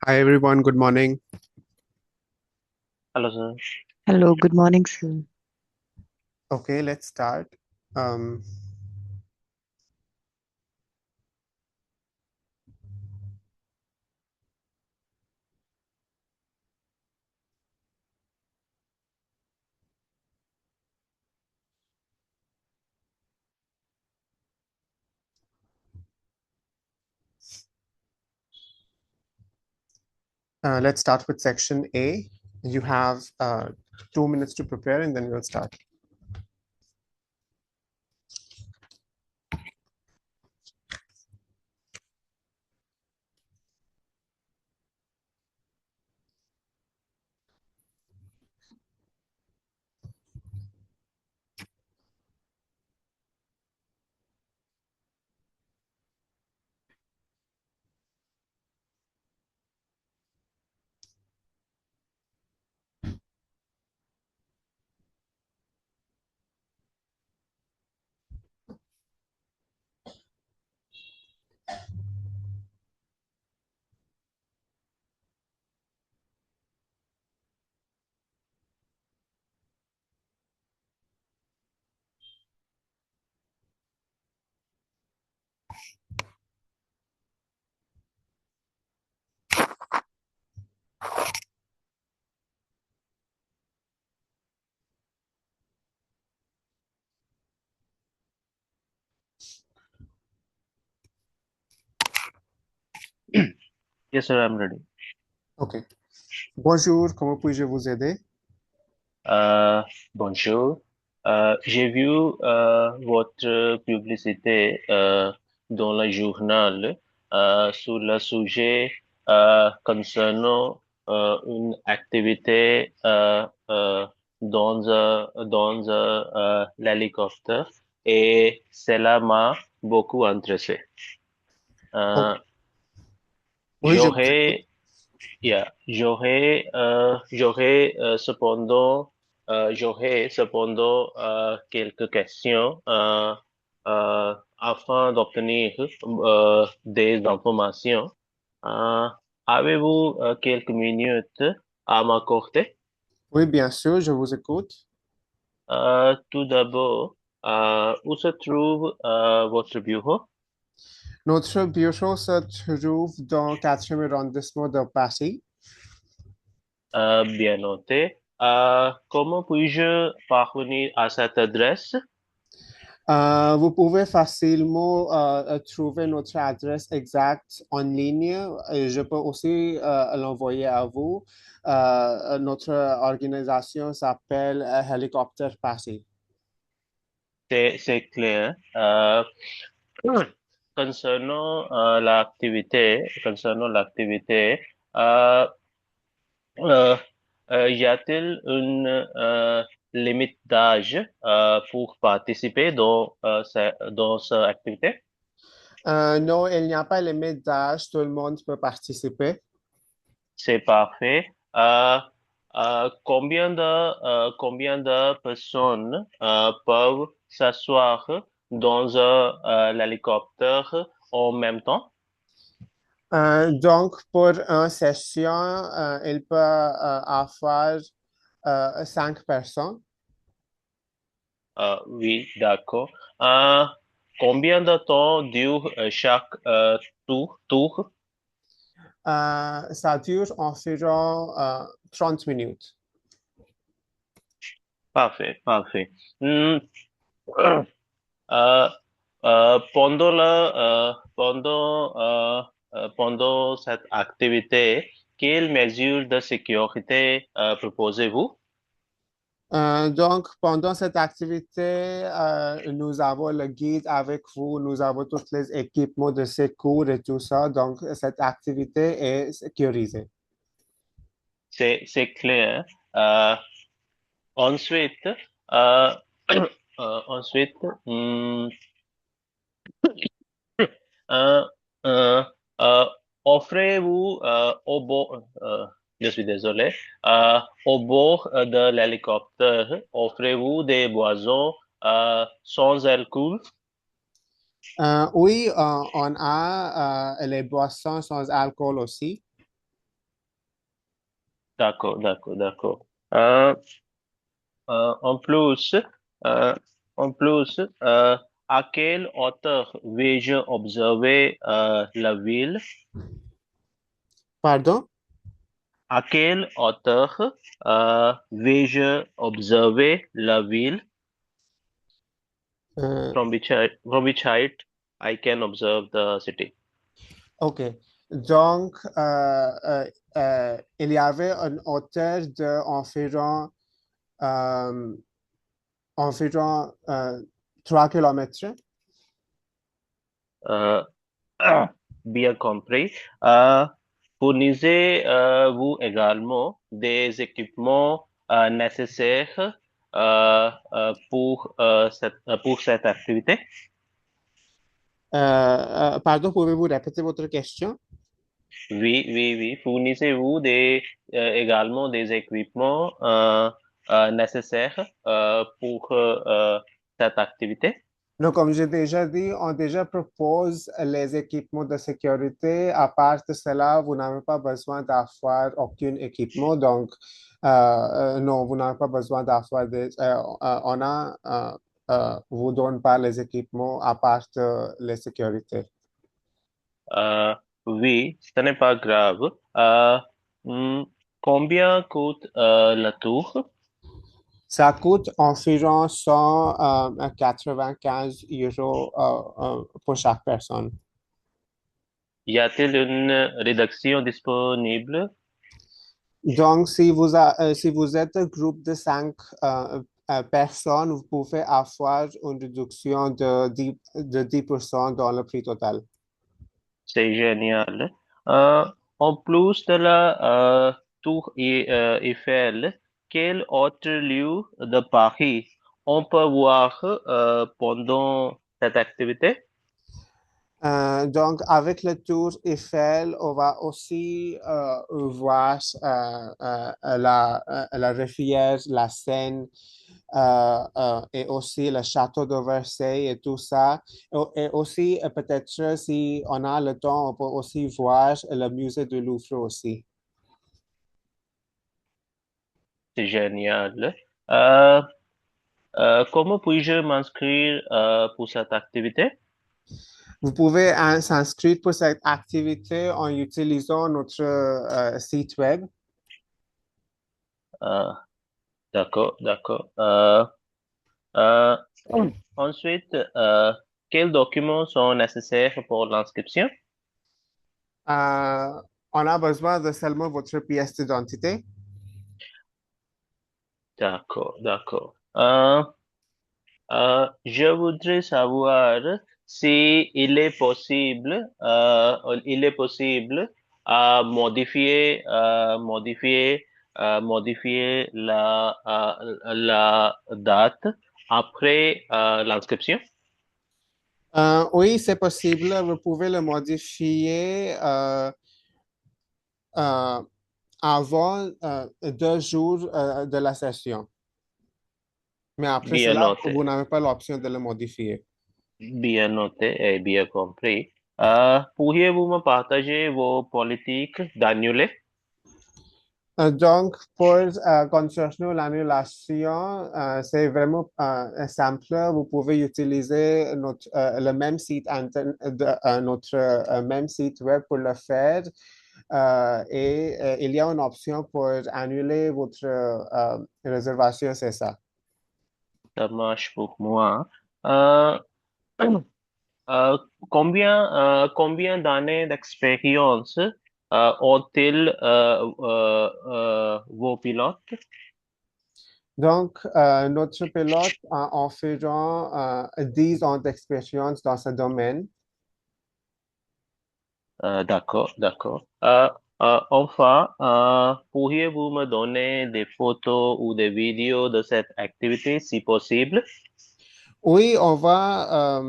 Hi everyone, good morning. Hello, sir. Hello, good morning, sir. Okay, let's start. Um, let's start with section A. You have 2 minutes to prepare and then we'll start. Yes, sir, I'm ready. Okay. Bonjour, comment puis-je vous aider? Euh, Bonjour. J'ai vu votre publicité dans le journal sur le sujet concernant une activité dans l'hélicoptère et cela m'a beaucoup intéressé. Oh, Euh, oui, je vous écoute. j'aurais j'aurais cependant quelques questions afin d'obtenir des informations. Euh, Avez-vous quelques minutes à m'accorder? Oui, bien sûr, je vous écoute. Tout d'abord, où se trouve votre bureau? Notre bureau se trouve dans le 4e arrondissement de Paris. Bien noté. Comment puis-je parvenir à cette adresse? Vous pouvez facilement trouver notre adresse exacte en ligne. Et je peux aussi l'envoyer à vous. Notre organisation s'appelle Helicopter Paris. C'est clair. Concernant l'activité, euh, euh, y a-t-il une limite d'âge pour participer dans cette activité? Non, il n'y a pas de limite d'âge. Tout le monde peut participer. C'est parfait. Combien de personnes peuvent s'asseoir dans l'hélicoptère en même temps? Donc, pour une session, il peut avoir 5 personnes. Oui, d'accord. Euh, Combien de temps dure chaque tour? Ça dure environ 30 minutes. Parfait, parfait. Hmm, euh, pendant cette activité, quelles mesures de sécurité proposez-vous? Donc, pendant cette activité, nous avons le guide avec vous, nous avons tous les équipements de secours et tout ça. Donc, cette activité est sécurisée. C'est clair. Euh, ensuite, euh, ensuite, Euh, euh, euh, offrez-vous je suis désolé, au bord de l'hélicoptère, offrez-vous des boissons sans alcool? Oui, on a les boissons sans alcool aussi. D'accord, d'accord, d'accord. Euh, en plus, euh, en plus, à quelle hauteur vais-je observer la ville? Pardon? À quelle hauteur vais-je observer la ville? Euh, From which height I can observe the city? OK. Donc, il y avait une hauteur d'environ euh, environ 3 kilomètres. Euh, Bien compris. Euh, Fournissez-vous également des équipements nécessaires pour cette activité? Pardon, pouvez-vous répéter votre question? Oui, oui, oui. Fournissez-vous également des équipements nécessaires pour cette activité? Donc, comme j'ai déjà dit, on déjà propose les équipements de sécurité. À part de cela, vous n'avez pas besoin d'avoir aucun équipement. Donc, non, vous n'avez pas besoin d'avoir on vous donne pas les équipements à part de les sécurités. Euh, oui, ce n'est pas grave. Hmm, Combien coûte la tour? Ça coûte environ 195 euros pour chaque personne. Y a-t-il une rédaction disponible? Donc, si vous êtes un groupe de 5 personnes, vous pouvez avoir une réduction de 10% dans le prix total. C'est génial. Euh, En plus de la tour Eiffel, quel autre lieu de Paris on peut voir pendant cette activité? Donc, avec le tour Eiffel, on va aussi voir la rivière, la Seine, et aussi le château de Versailles et tout ça. Et aussi, peut-être, si on a le temps, on peut aussi voir le musée du Louvre aussi. C'est génial. Euh, Comment puis-je m'inscrire pour cette activité? Vous pouvez s'inscrire pour cette activité en utilisant notre site web. Euh, d'accord, d'accord. Euh, Ensuite, quels documents sont nécessaires pour l'inscription? Euh, on a besoin de seulement votre pièce d'identité. D'accord, d'accord. Je voudrais savoir si il est possible à modifier la date après l'inscription. Oui, c'est possible. Vous pouvez le modifier euh, avant 2 jours de la session. Mais après Bien cela, vous noté, n'avez pas l'option de le modifier. bien noté et bien compris. Pourriez-vous me partager vos politiques d'annuler? Donc, pour concerner l'annulation, c'est vraiment simple. Vous pouvez utiliser le même site, notre même site web pour le faire. Et il y a une option pour annuler votre réservation, c'est ça. Ça marche pour moi. Euh, Euh, combien d'années d'expérience ont-ils vos pilotes? Donc, notre pilote a environ 10 ans d'expérience dans ce domaine. D'accord, d'accord. Enfin, pourriez-vous me donner des photos ou des vidéos de cette activité si possible? Oui, on va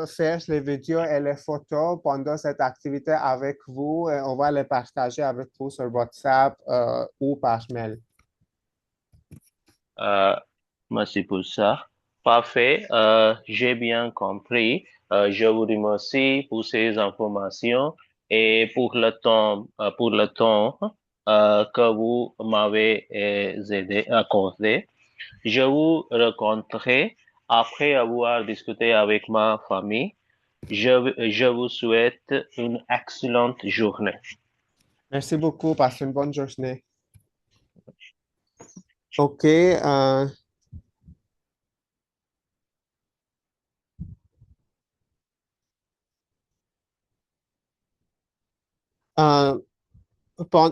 faire les vidéos et les photos pendant cette activité avec vous et on va les partager avec vous sur WhatsApp ou par mail. Euh, Merci pour ça. Parfait, j'ai bien compris. Je vous remercie pour ces informations et pour le temps que vous m'avez accordé. Je vous rencontrerai après avoir discuté avec ma famille. Je vous souhaite une excellente journée. Merci beaucoup. Passez une bonne journée. OK.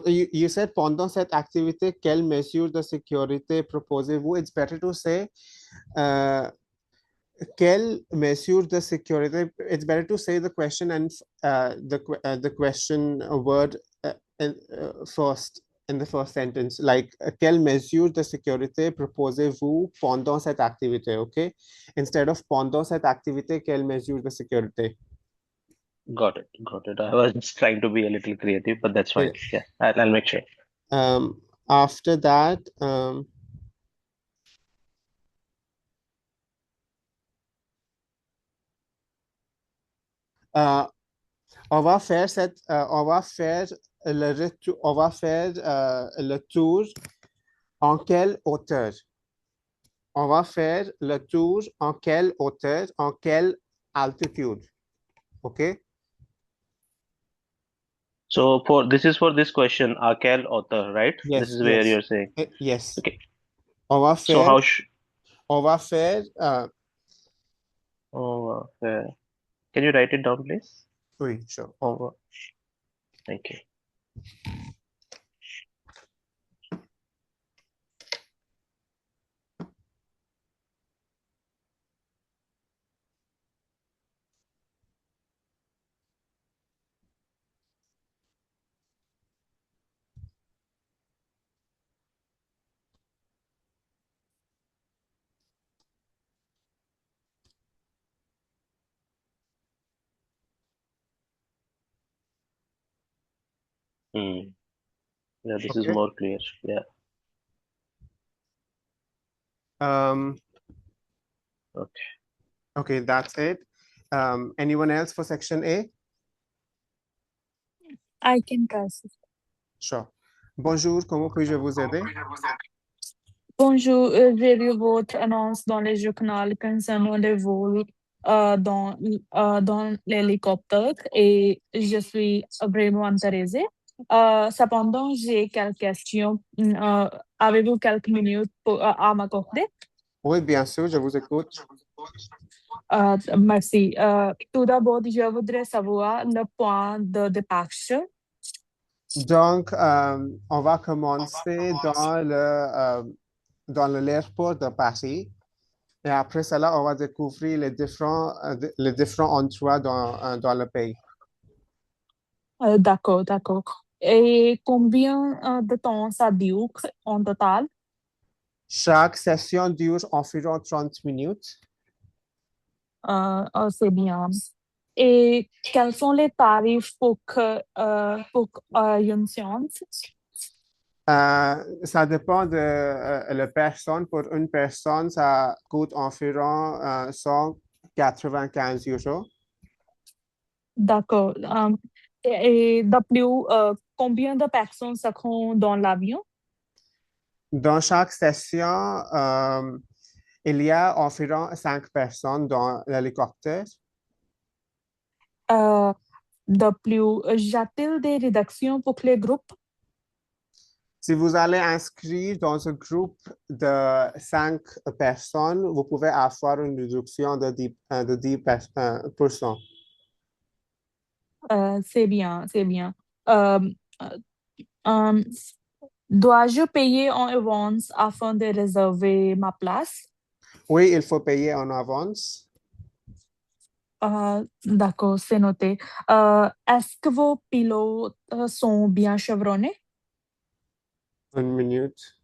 You said pendant cette activité, quelles mesures de sécurité proposez-vous? It's better to say quelles mesures de sécurité. It's better to say the question and the question word first in the first sentence. Like quelles mesures de sécurité proposez-vous pendant cette activité? Okay, instead of pendant cette activité, quelles mesures de sécurité? Got it. I was just trying to be a little creative, but that's fine. Yeah, I'll make sure. After that, on va faire le tour en quelle hauteur? On va faire le tour en quelle hauteur, en quelle altitude? OK? So this is for this question, Akel author, right? Yes, This is where yes. you're saying. Yes. Okay. On va So faire, can you write it down, please? oui, sure. Thank you. Yeah, this is Okay. more clear. Yeah. Okay, that's it. Anyone else for section A? I can process. Sure. Bonjour, comment puis-je vous aider? Bonjour, j'ai vu votre annonce dans les journaux concernant les vols dans l'hélicoptère et je suis vraiment intéressée. Cependant, j'ai quelques questions. Avez-vous quelques minutes à m'accorder? Oui, bien sûr, je vous écoute. Merci. Tout d'abord, je voudrais savoir le point de départ. Donc, on va commencer dans l'aéroport de Paris. Et après cela, on va découvrir les différents endroits dans le pays. D'accord. Et combien de temps ça dure en total? Chaque session dure environ 30 minutes. C'est bien. Et quels sont les tarifs pour une séance? Ça dépend de la personne. Pour une personne, ça coûte environ 195 €. D'accord. Et de plus, combien de personnes seront dans l'avion? Dans chaque session, il y a environ 5 personnes dans l'hélicoptère. De plus, y a-t-il des réductions pour les groupes? Si vous allez inscrire dans un groupe de 5 personnes, vous pouvez avoir une réduction de 10%. C'est bien. Dois-je payer en avance afin de réserver ma place? Oui, il faut payer en avance. D'accord, c'est noté. Est-ce que vos pilotes sont bien chevronnés? Une minute.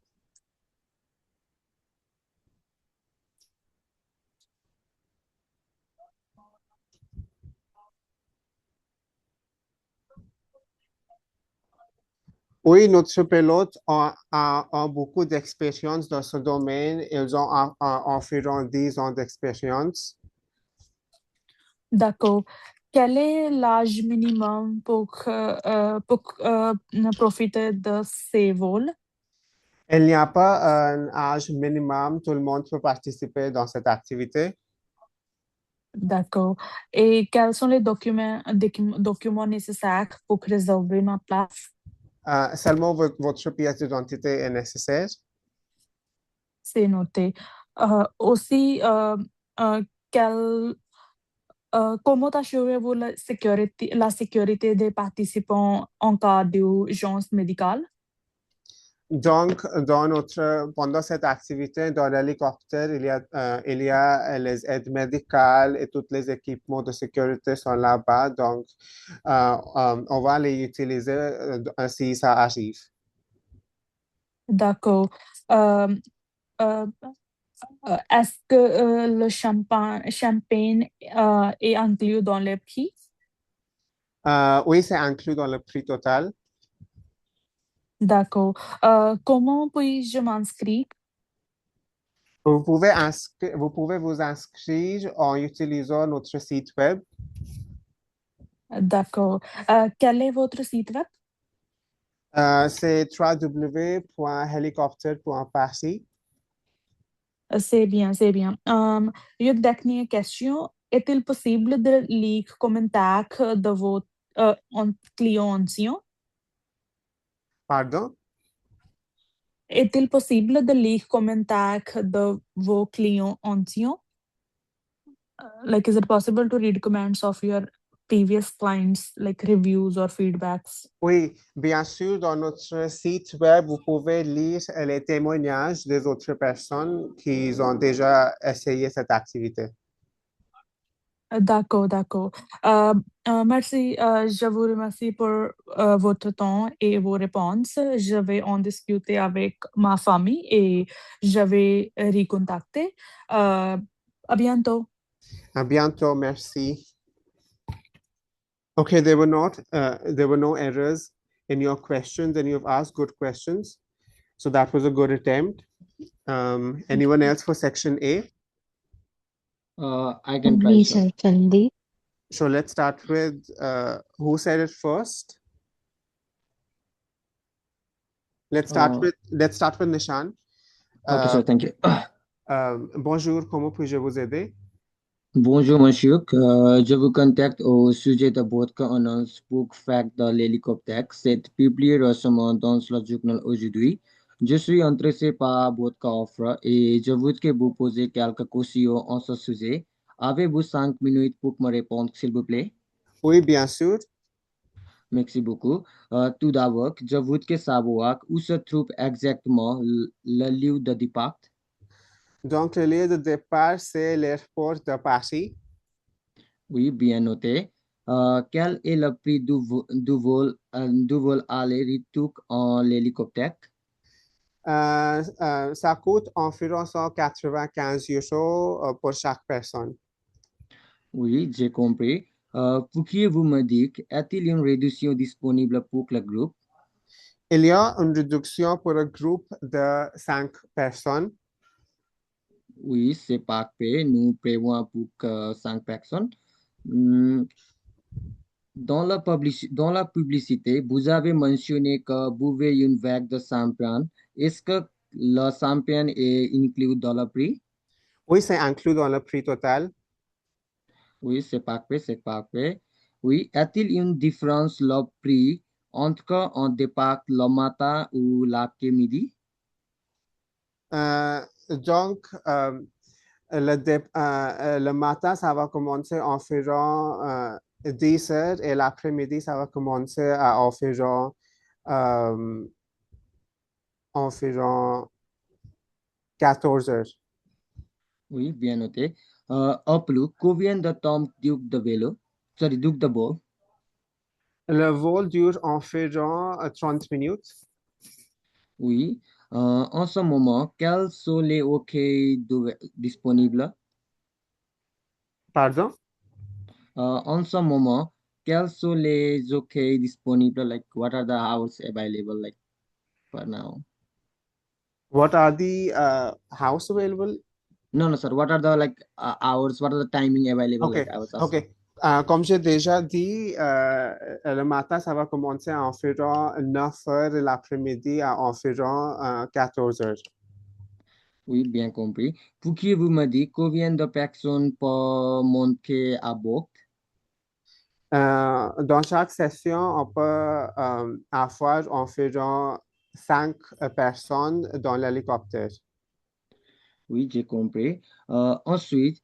Oui, notre pilote a beaucoup d'expérience dans ce domaine. Ils ont environ 10 ans d'expérience. D'accord. quel est l'âge minimum pour profiter de ces vols? Il n'y a pas un âge minimum, tout le monde peut participer dans cette activité. D'accord. Et quels sont les documents nécessaires pour réserver ma place? Seulement votre pièce d'identité est nécessaire. C'est noté. Aussi, quel, comment assurez-vous la sécurité des participants en cas d'urgence médicale? Donc, pendant cette activité, dans l'hélicoptère, il y a les aides médicales et tous les équipements de sécurité sont là-bas. Donc, on va les utiliser si ça arrive. D'accord. Euh, euh, Est-ce que le champagne est inclus dans les prix? Oui, c'est inclus dans le prix total. D'accord. Comment puis-je m'inscrire? Vous pouvez vous inscrire en utilisant notre site web. D'accord. Quel est votre site web? C'est www.helicopter.paris. C'est bien, c'est bien. Une dernière question. Est-il possible de lire commentaires de vos clients anciens? Pardon? Est-il possible de lire commentaires de vos clients anciens? Like, is it possible to read comments of your previous clients, like reviews or feedbacks? Oui, bien sûr, dans notre site web, vous pouvez lire les témoignages des autres personnes qui ont déjà essayé cette activité. D'accord, d'accord. Merci, je vous remercie pour votre temps et vos réponses. Je vais en discuter avec ma famille et je vais recontacter. À bientôt. À bientôt, merci. Okay, there were no errors in your questions, and you've asked good questions. So that was a good attempt. Anyone else for section A? I can try, Me, sir. sir, Chandy. So let's start with who said it first? Let's start with Nishan. Okay, sir, thank you. Bonjour, comment puis-je vous aider? Bonjour, monsieur. Je vous contacte au sujet de votre annonce pour faire de l'hélicoptère. C'est publié récemment dans le journal aujourd'hui. Je suis intéressé par votre offre et je voudrais vous poser quelques questions en ce sujet. Avez-vous 5 minutes pour me répondre, s'il vous plaît? Oui, bien sûr. Merci beaucoup. Tout d'abord, je voudrais savoir où se trouve exactement le lieu de départ. Donc, le lieu de départ, c'est l'aéroport de Paris. Oui, bien noté. Quel est le prix du vol aller-retour en hélicoptère? Ça coûte environ 195 € pour chaque personne. Oui, j'ai compris. Pourriez-vous me dire, est-il une réduction disponible pour le groupe? Il y a une réduction pour un groupe de 5 personnes. Oui, c'est parfait. Nous prévoyons pour 5 personnes. Hmm, Dans la publicité, vous avez mentionné que vous buvez une verre de champagne. Est-ce que le champagne est inclus dans le prix? Oui, c'est inclus dans le prix total. Oui, c'est parfait, c'est parfait. Oui, a-t-il une différence le prix entre un départ le matin ou l'après-midi? Donc, le matin, ça va commencer environ 10 heures et l'après-midi, ça va commencer à environ 14 heures. Oui, bien noté. Plus, combien de temps dure de vélo? Sorry, dure de vol? Le vol dure environ 30 minutes. Oui. En ce moment, quels sont les hockey disponibles? Pardon? En ce moment, quels sont les hockey disponibles? Like, what are the hours available, like, for now? What are the house available? No, no, sir. What are the like hours? What are the timing available? Okay, Like I was asking. okay. Comme j'ai déjà dit, le matin, ça va commencer à environ 9 heures et l'après-midi à environ 14 heures. Oui, bien compris. Pourriez-vous me dire combien de personnes peuvent monter à bord? Dans chaque session, on peut avoir environ 5 personnes dans l'hélicoptère. Oui, j'ai compris. Ensuite,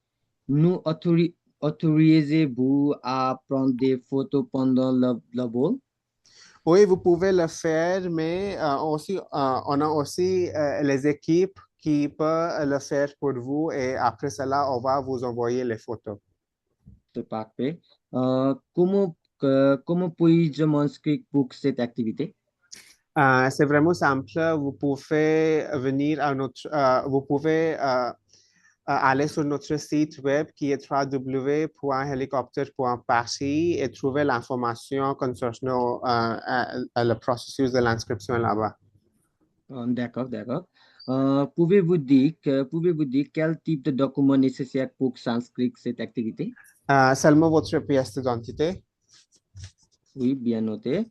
nous autorisez-vous à prendre des photos pendant le vol? Oui, vous pouvez le faire, mais on a aussi les équipes qui peuvent le faire pour vous et après cela, on va vous envoyer les photos. C'est parfait. Comment puis-je m'inscrire pour cette activité? C'est vraiment simple. Vous pouvez venir vous pouvez aller sur notre site web qui est www.helicopter.paris et trouver l'information concernant le processus de l'inscription là-bas. D'accord, d'accord. Pouvez-vous dire quel type de document nécessaire pour s'inscrire cette activité? Seulement votre pièce d'identité. Oui, bien noté.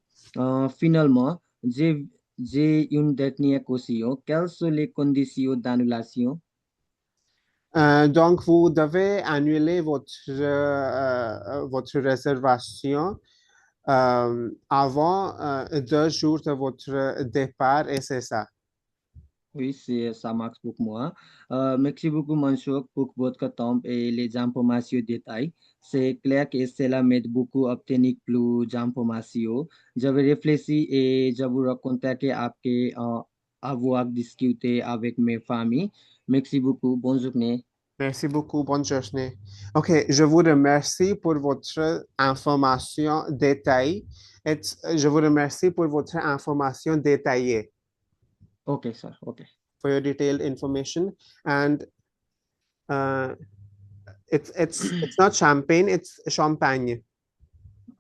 Finalement, j'ai une dernière question. Quelles sont les conditions d'annulation? Donc, vous devez annuler votre réservation avant 2 jours de votre départ et c'est ça. Oui, ça marche pour moi. Merci beaucoup, Mansour, pour votre temps et les informations détaillées. C'est clair que cela m'aide beaucoup à obtenir plus d'informations. Je vais réfléchir et je vous recontacter après avoir discuté avec mes familles. Merci beaucoup. Bonne journée. Merci beaucoup. Bonne journée. OK, je vous remercie pour votre information détaillée. Je vous remercie pour votre information détaillée, OK, sir. OK. for your detailed information. And uh, it's not champagne, it's champagne.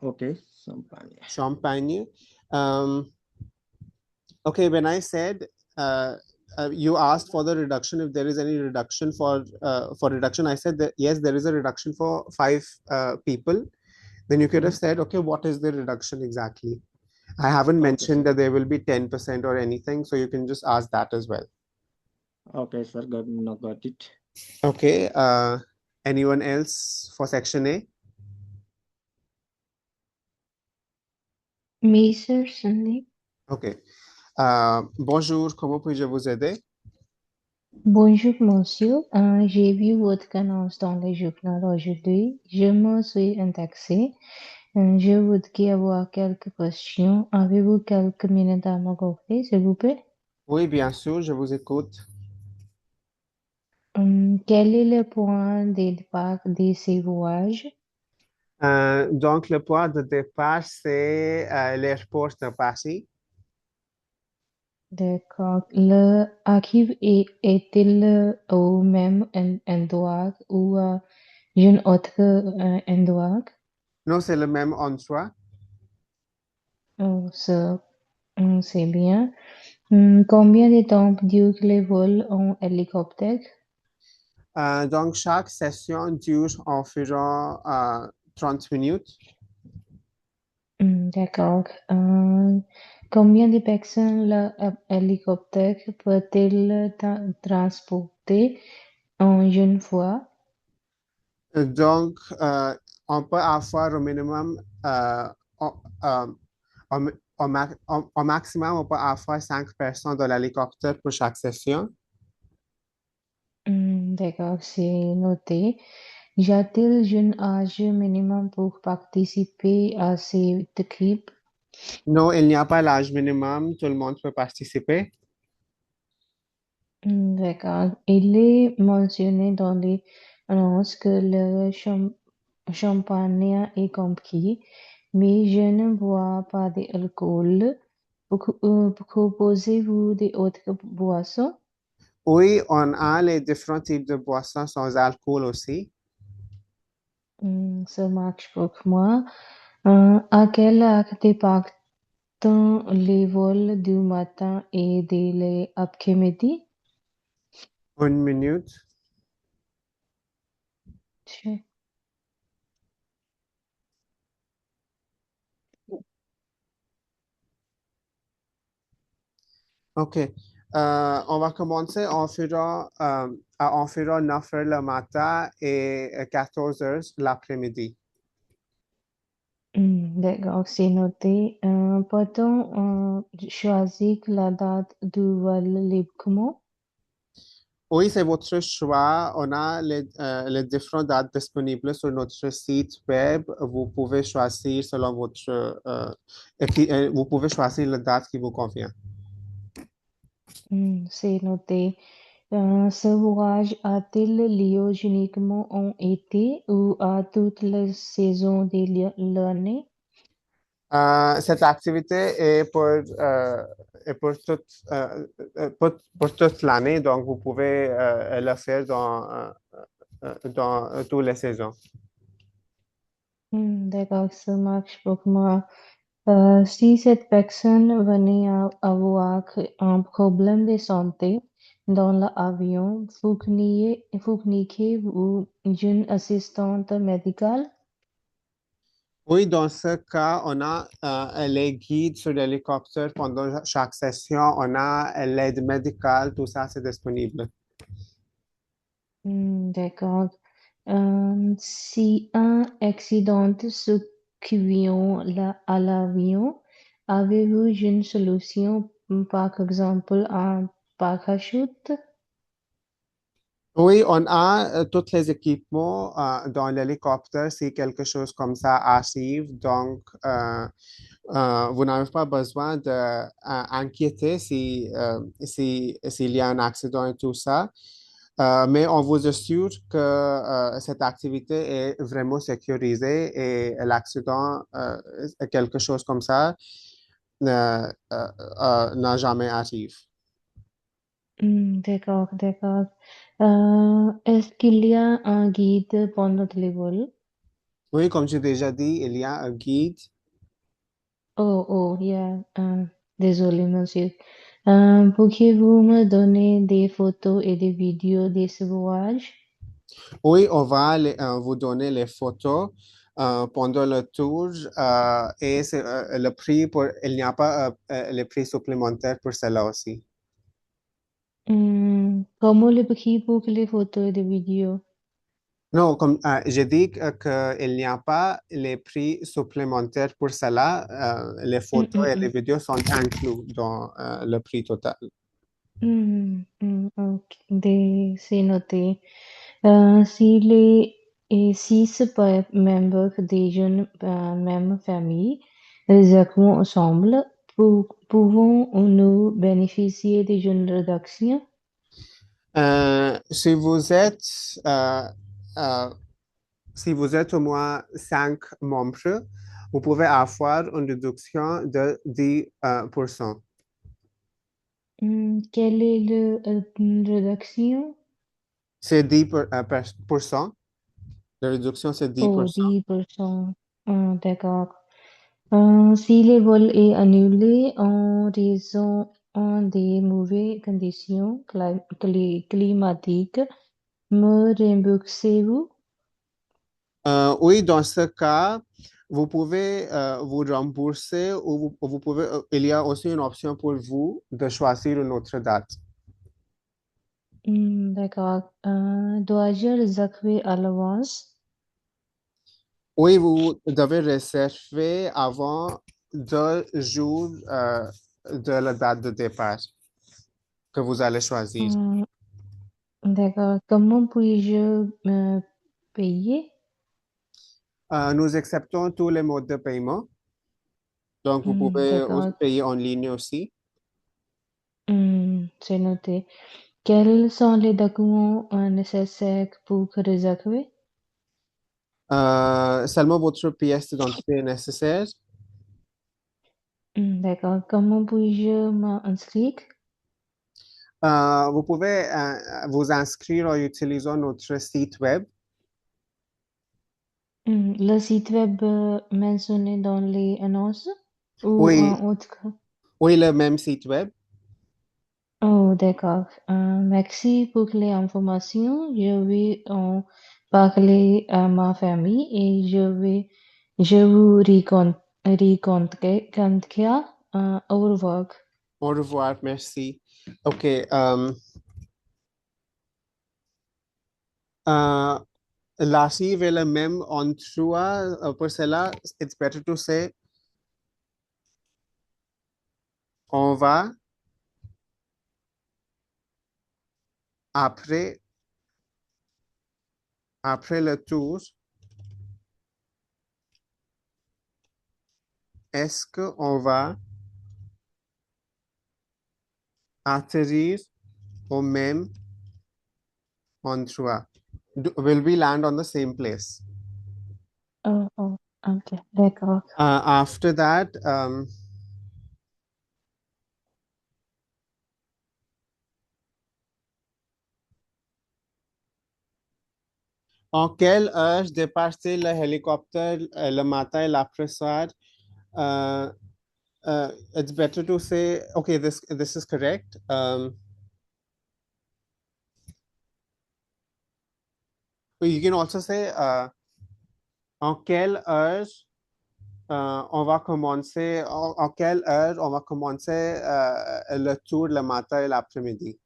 OK. Champagne. Champagne. Um, okay, when I said you asked for the reduction, if there is any reduction for reduction, I said that yes, there is a reduction for 5 people. Then you could have said, okay, what is the reduction exactly? I haven't Okay, mentioned sir. that there will be 10% or anything, so you can just ask that as well. Okay, sir. Got it. Okay, anyone else for section A? Me, sir, Sandeep. Okay. Bonjour, comment puis-je vous aider? Bonjour, monsieur. J'ai vu votre annonce dans le journal aujourd'hui. Je me suis intéressée. Je voudrais avoir quelques questions. Avez-vous quelques minutes à m'accorder, s'il vous plaît? Oui, bien sûr, je vous écoute. Quel est le point de départ de ces voyages? Donc, le point de départ, c'est l'aéroport de Paris. D'accord. Le archive est-il au même endroit ou un autre endroit? Non, c'est le même endroit. Oh, c'est bien. Combien de temps dure le vol en hélicoptère? Donc, chaque session dure environ 30 minutes. D'accord. Combien de personnes l'hélicoptère peut-il transporter en une fois? Donc, on peut avoir au minimum, au, euh, au maximum, on peut avoir 5 personnes dans l'hélicoptère pour chaque session. D'accord, c'est noté. Y a-t-il un âge minimum pour participer à cette équipe? Non, il n'y a pas l'âge minimum, tout le monde peut participer. D'accord. Il est mentionné dans les annonces que le champagne est compris, mais je ne bois pas d'alcool. Proposez-vous d'autres boissons? Oui, on a les différents types de boissons sans alcool aussi. Ça marche pour moi. À quelle heure départent les vols du matin et de l'après-midi? 1 minute. Sure. OK. On va commencer à environ 9 heures le matin et 14 heures l'après-midi. D'accord, c'est noté. Peut-on choisir la date du vol librement? Oui, c'est votre choix. On a les différentes dates disponibles sur notre site web. Vous pouvez choisir selon vous pouvez choisir la date qui vous convient. C'est noté. Ce voyage a-t-il lieu uniquement en été ou à toutes les saisons de l'année? Cette activité est pour toute l'année, donc vous pouvez le faire dans toutes les saisons. D'accord, ça marche pour moi. Si cette personne venait à avoir un problème de santé dans l'avion, fourniquez-vous une assistante médicale? Oui, dans ce cas, on a les guides sur l'hélicoptère pendant chaque session, on a l'aide médicale, tout ça, c'est disponible. D'accord. Si un accident survient à l'avion, avez-vous une solution, par exemple un parachute? Oui, on a tous les équipements dans l'hélicoptère si quelque chose comme ça arrive. Donc, vous n'avez pas besoin d'inquiéter s'il y a un accident et tout ça. Mais on vous assure que cette activité est vraiment sécurisée et l'accident, quelque chose comme ça, n'a jamais arrivé. D'accord, d'accord. Est-ce qu'il y a un guide pendant le vol? Oui, comme j'ai déjà dit, il y a un guide. Oh, oh, yeah. Désolé, monsieur. Pourriez-vous me donner des photos et des vidéos de ce voyage? Oui, on va vous donner les photos pendant le tour et c'est, le prix il n'y a pas le prix supplémentaire pour cela aussi. Comment le prix pour les photos et les vidéos? Non, comme j'ai dit qu'il n'y a pas les prix supplémentaires pour cela, les Hum, photos hum, et les hum. vidéos sont inclus dans le prix total. Ok, c'est noté. Si les 6 membres d'une même famille réservons ensemble, pouvons-nous bénéficier d'une réduction? Si vous êtes euh, si vous êtes au moins 5 membres, vous pouvez avoir une réduction de 10%. Quelle est la réduction? C'est 10%. La réduction, c'est Oh, 10%. 10%. D'accord. Si le vol est annulé en raison des mauvaises conditions climatiques, me remboursez-vous? Oui, dans ce cas, vous pouvez vous rembourser ou vous pouvez, il y a aussi une option pour vous de choisir une autre date. D'accord. Dois-je réserver à l'avance? Oui, vous devez réserver avant 2 jours de la date de départ que vous allez choisir. Hum, d'accord. Comment puis-je me payer? Nous acceptons tous les modes de paiement, donc vous pouvez aussi D'accord. payer en ligne aussi. C'est noté. Quels sont les documents nécessaires pour réserver? Seulement votre pièce d'identité est nécessaire. D'accord. Comment puis-je m'inscrire? Vous pouvez vous inscrire en utilisant notre site web. Le site web mentionné dans les annonces ou Oui, un autre? oui, le même site web. Oh, d'accord. Merci pour les informations. Je vais en parler à ma famille et je vous rencontrerai. Au revoir. Au revoir, merci. OK. L'archive est la même en trois. Pour cela, it's better to say on va après, après le tour. Est-ce qu'on va atterrir au même endroit? Will we land on the same place? Oh, oh, ok, d'accord. After that, en quelle heure dépasse-t-il le hélicoptère le matin et l'après-soir? Uh, it's better to say, okay, this is correct. You can also say en quelle heure on va commencer, en quelle heure on va commencer le tour le matin et l'après-midi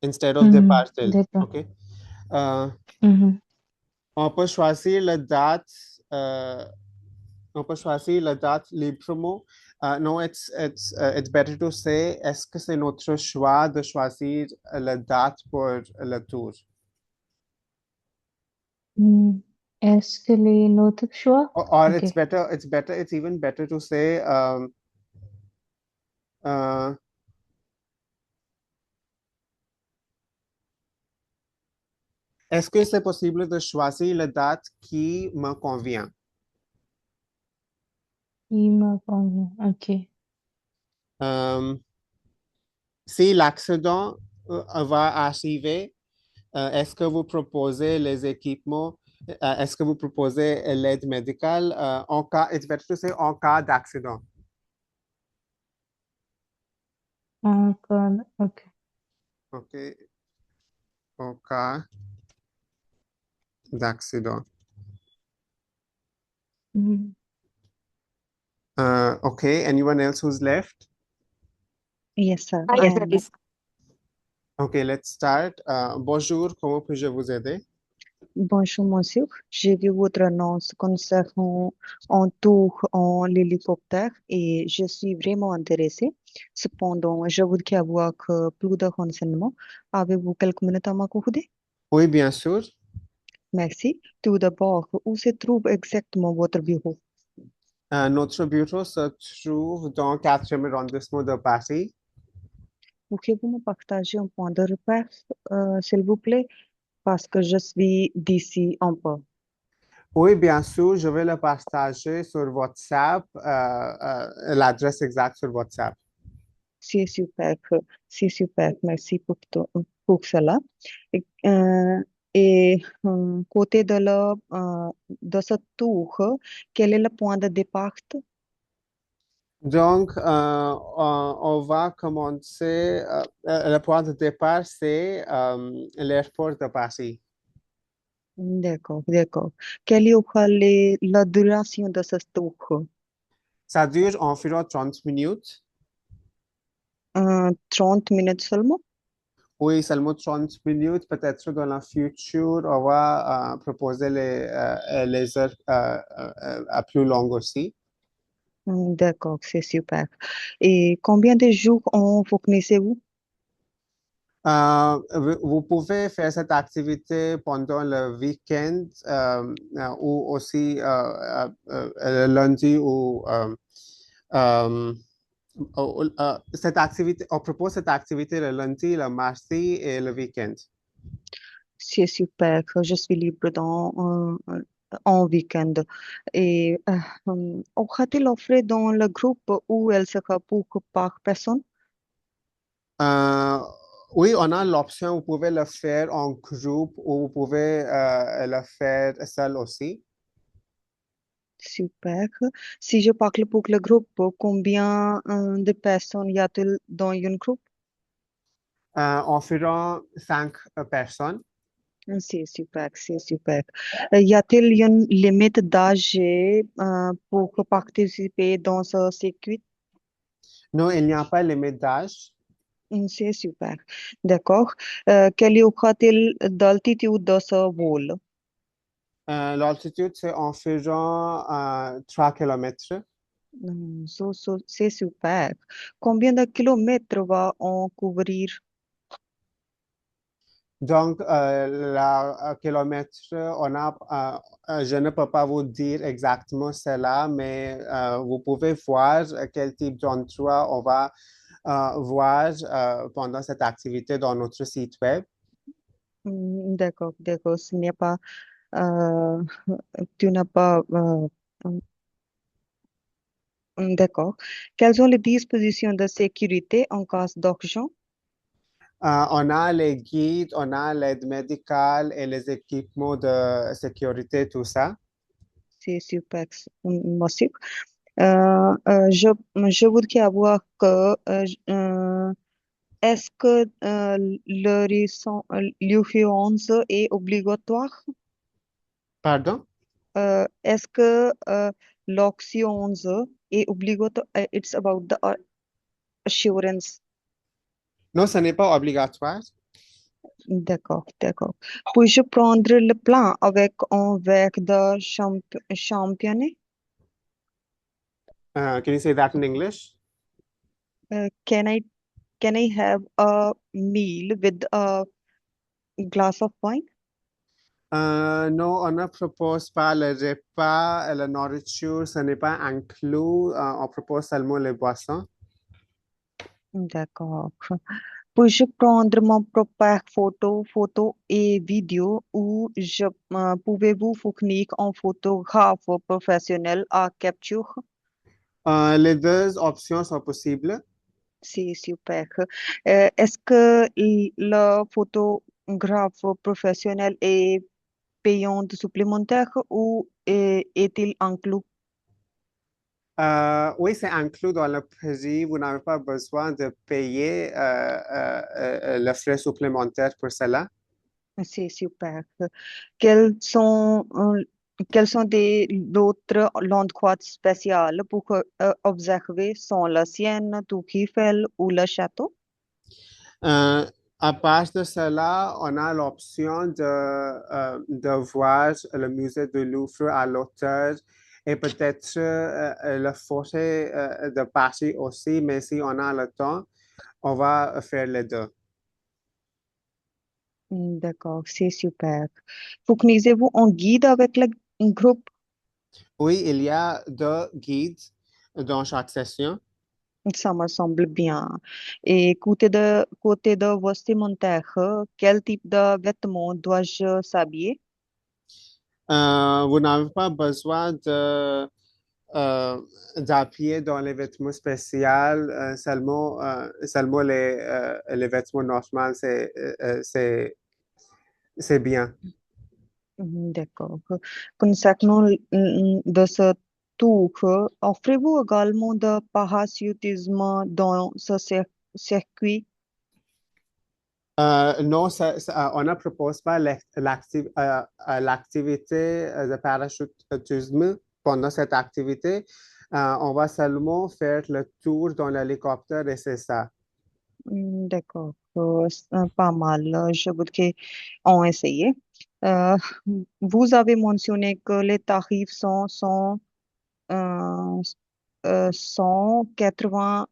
instead of départ till. D'accord. Okay. Mhm. On peut choisir la date. On peut choisir la date librement. No, it's better to say, est-ce que c'est notre choix de choisir la date pour le tour? Est-ce que les notre choix? Or Ok. it's even better to say, uh, est-ce que c'est possible de choisir la date qui me convient? Il me convient. Ok. Si l'accident va arriver, est-ce que vous proposez les équipements? Est-ce que vous proposez l'aide médicale en cas, it's better to say en cas d'accident. Encore. Ok. OK. En cas d'accident. Mhm. Okay. Anyone else who's left? Yes, sir. Yes, please. OK, let's start. Bonjour, comment puis-je vous aider? Bonjour, monsieur. J'ai vu votre annonce concernant un tour en hélicoptère et je suis vraiment intéressée. Cependant, je voudrais avoir plus de renseignements. Avez-vous quelques minutes à m'accorder? Oui, bien sûr. Merci. Tout d'abord, où se trouve exactement votre bureau? Notre bureau se trouve dans le 4e arrondissement de Paris. Pouvez-vous me partager un point de repère, s'il vous plaît, parce que je suis d'ici un peu. Oui, bien sûr, je vais le partager sur WhatsApp, l'adresse exacte sur WhatsApp. C'est super, c'est super. Merci pour cela. Et, euh, côté de ce tour, quel est le point de départ? Donc, on va commencer. Le point de départ, c'est l'aéroport de Paris. D'accord, d'accord. Quelle est la duration de ce tour? Ça dure environ 30 minutes. 30 minutes seulement? Oui, seulement 30 minutes. Peut-être dans le futur, on va proposer les heures à plus longues aussi. D'accord, c'est super. Et combien de jours en fournissez-vous? Vous pouvez faire cette activité pendant le week-end ou aussi le lundi ou cette activité, on propose cette activité le lundi, le mardi et le week-end. C'est super. Je suis libre en week-end. Et aura-t-il offert dans le groupe où elle sera pour par personne? Euh, oui, on a l'option, vous pouvez le faire en groupe ou vous pouvez le faire seul aussi. Super. Si je parle pour le groupe, combien de personnes y a-t-il dans un groupe? Environ 5 personnes. C'est super, c'est super. Y a-t-il une limite d'âge pour participer dans ce circuit? Non, il n'y a pas limite d'âge. C'est super. D'accord. Quelle est l'altitude de ce vol? L'altitude, c'est environ 3 km. C'est super. Combien de kilomètres va-on couvrir? Donc, la kilomètre, je ne peux pas vous dire exactement cela, mais vous pouvez voir quel type d'endroit on va voir pendant cette activité dans notre site web. D'accord, d'accord. Euh, tu n'as pas. D'accord. Quelles sont les dispositions de sécurité en cas d'accident? On a les guides, on a l'aide médicale et les équipements de sécurité, tout ça. C'est super, monsieur. Je voudrais avoir que est-ce que l'urgence est obligatoire? Pardon? Est-ce que l'urgence est obligatoire? It's about the assurance. Non, ce n'est pas obligatoire. D'accord, d'accord. Puis-je prendre le plan avec un verre de champagne? Can you say that in English? Uh, can I can I have a meal with a glass of wine? Non, on ne propose pas le repas et la nourriture, ce n'est pas inclus. On propose seulement les boissons. D'accord. Puis-je prendre mon propre photo et vidéo ou pouvez-vous fournir un photographe professionnel à capture? Les deux options sont possibles. C'est super. Est-ce que le photographe professionnel est payant supplémentaire ou est-il inclus? Oui, c'est inclus dans le prix. Vous n'avez pas besoin de payer le frais supplémentaire pour cela. C'est super. Quels sont, euh, quels sont d'autres endroits spéciaux pour observer sont la Sienne, Tour Eiffel ou le château? À part de cela, on a l'option de voir le musée de Louvre à l'auteur et peut-être le forêt de Paris aussi, mais si on a le temps, on va faire les deux. D'accord, c'est super. Fournissez-vous un guide avec le groupe? Oui, il y a deux guides dans chaque session. Ça me semble bien. Et côté de vestimentaire, quel type de vêtements dois-je s'habiller? Vous n'avez pas besoin euh, d'appuyer dans les vêtements spéciaux, seulement les vêtements normaux, c'est bien. D'accord. Concernant de ce tour, offrez-vous également de parachutisme dans ce circuit? Non, on ne propose pas l'activité de parachutisme pendant cette activité. On va seulement faire le tour dans l'hélicoptère et c'est ça. D'accord. Pas mal. Je voudrais en essayer. Euh, Vous avez mentionné que les tarifs sont 180,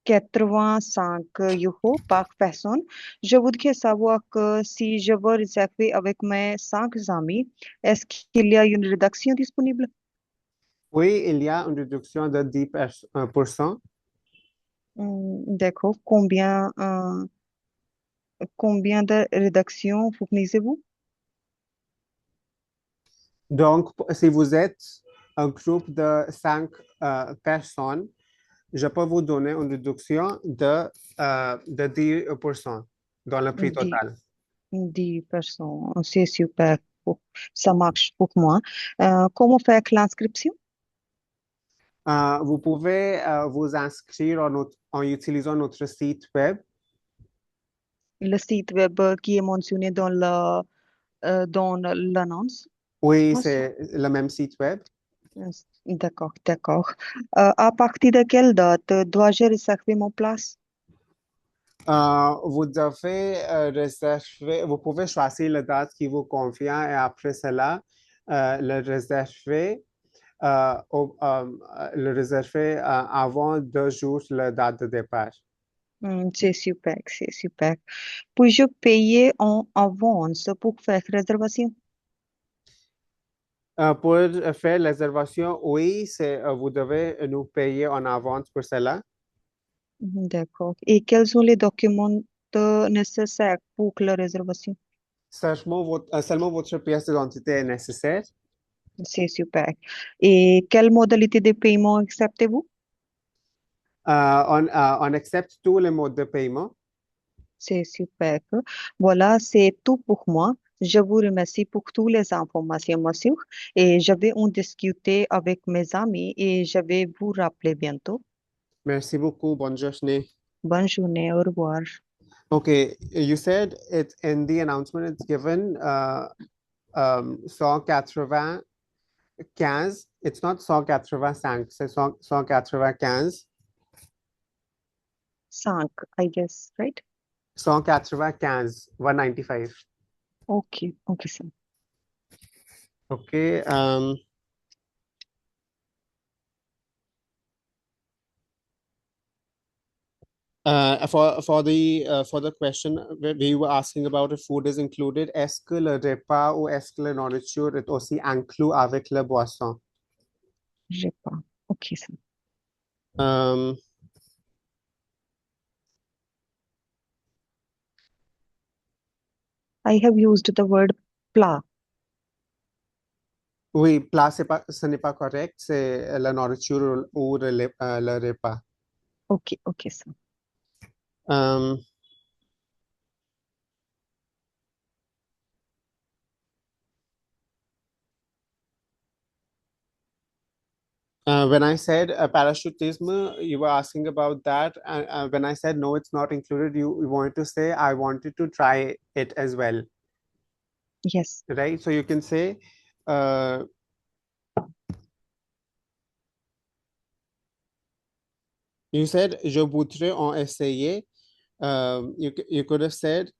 85 € par personne. Je voudrais savoir que si je veux réserver avec mes 5 amis, est-ce qu'il y a une rédaction disponible? Oui, il y a une réduction de 10%. D'accord. Combien de rédactions fournissez-vous? Donc, si vous êtes un groupe de 5 personnes, je peux vous donner une réduction de 10% dans le prix 10, total. 10%. C'est super. Ça marche pour moi. Comment faire l'inscription? Vous pouvez vous inscrire en utilisant notre site web. Le site web qui est mentionné dans l'annonce. Oui, Monsieur. c'est le même site web. D'accord, d'accord. À partir de quelle date dois-je réserver mon place? Vous devez réserver, vous pouvez choisir la date qui vous convient et après cela, le réserver, le réserver avant 2 jours la date de départ. C'est super, c'est super. Puis-je payer en avance pour faire réservation? Pour faire la réservation, oui, vous devez nous payer en avance pour cela. D'accord. Et quels sont les documents nécessaires pour la réservation? Seulement votre pièce d'identité est nécessaire. C'est super. Et quelle modalité de paiement acceptez-vous? On accepte tous les modes de paiement. C'est super. Voilà, c'est tout pour moi. Je vous remercie pour toutes les informations, monsieur. Et je vais en discuter avec mes amis et je vais vous rappeler bientôt. Merci beaucoup. Bonne journée. Bonne journée. Au revoir. Okay, you said it in the announcement, it's given 195. It's not 185, c'est 195. 5, I guess, right? 195, 195. Okay, okay, sir. Okay. For the question where you were asking about if food is included, est-ce que le repas ou est-ce que la nourriture est aussi inclus avec la boisson? J'ai pas. Okay, sir. I have used the word plat. Oui, plat, ce n'est pas correct, c'est la nourriture ou le repas. Okay, okay, sir. When I said parachutism, you were asking about that. When I said no, it's not included, you wanted to say I wanted to try it as well, Yes. right? So you can say you said je voudrais en essayer. You could have said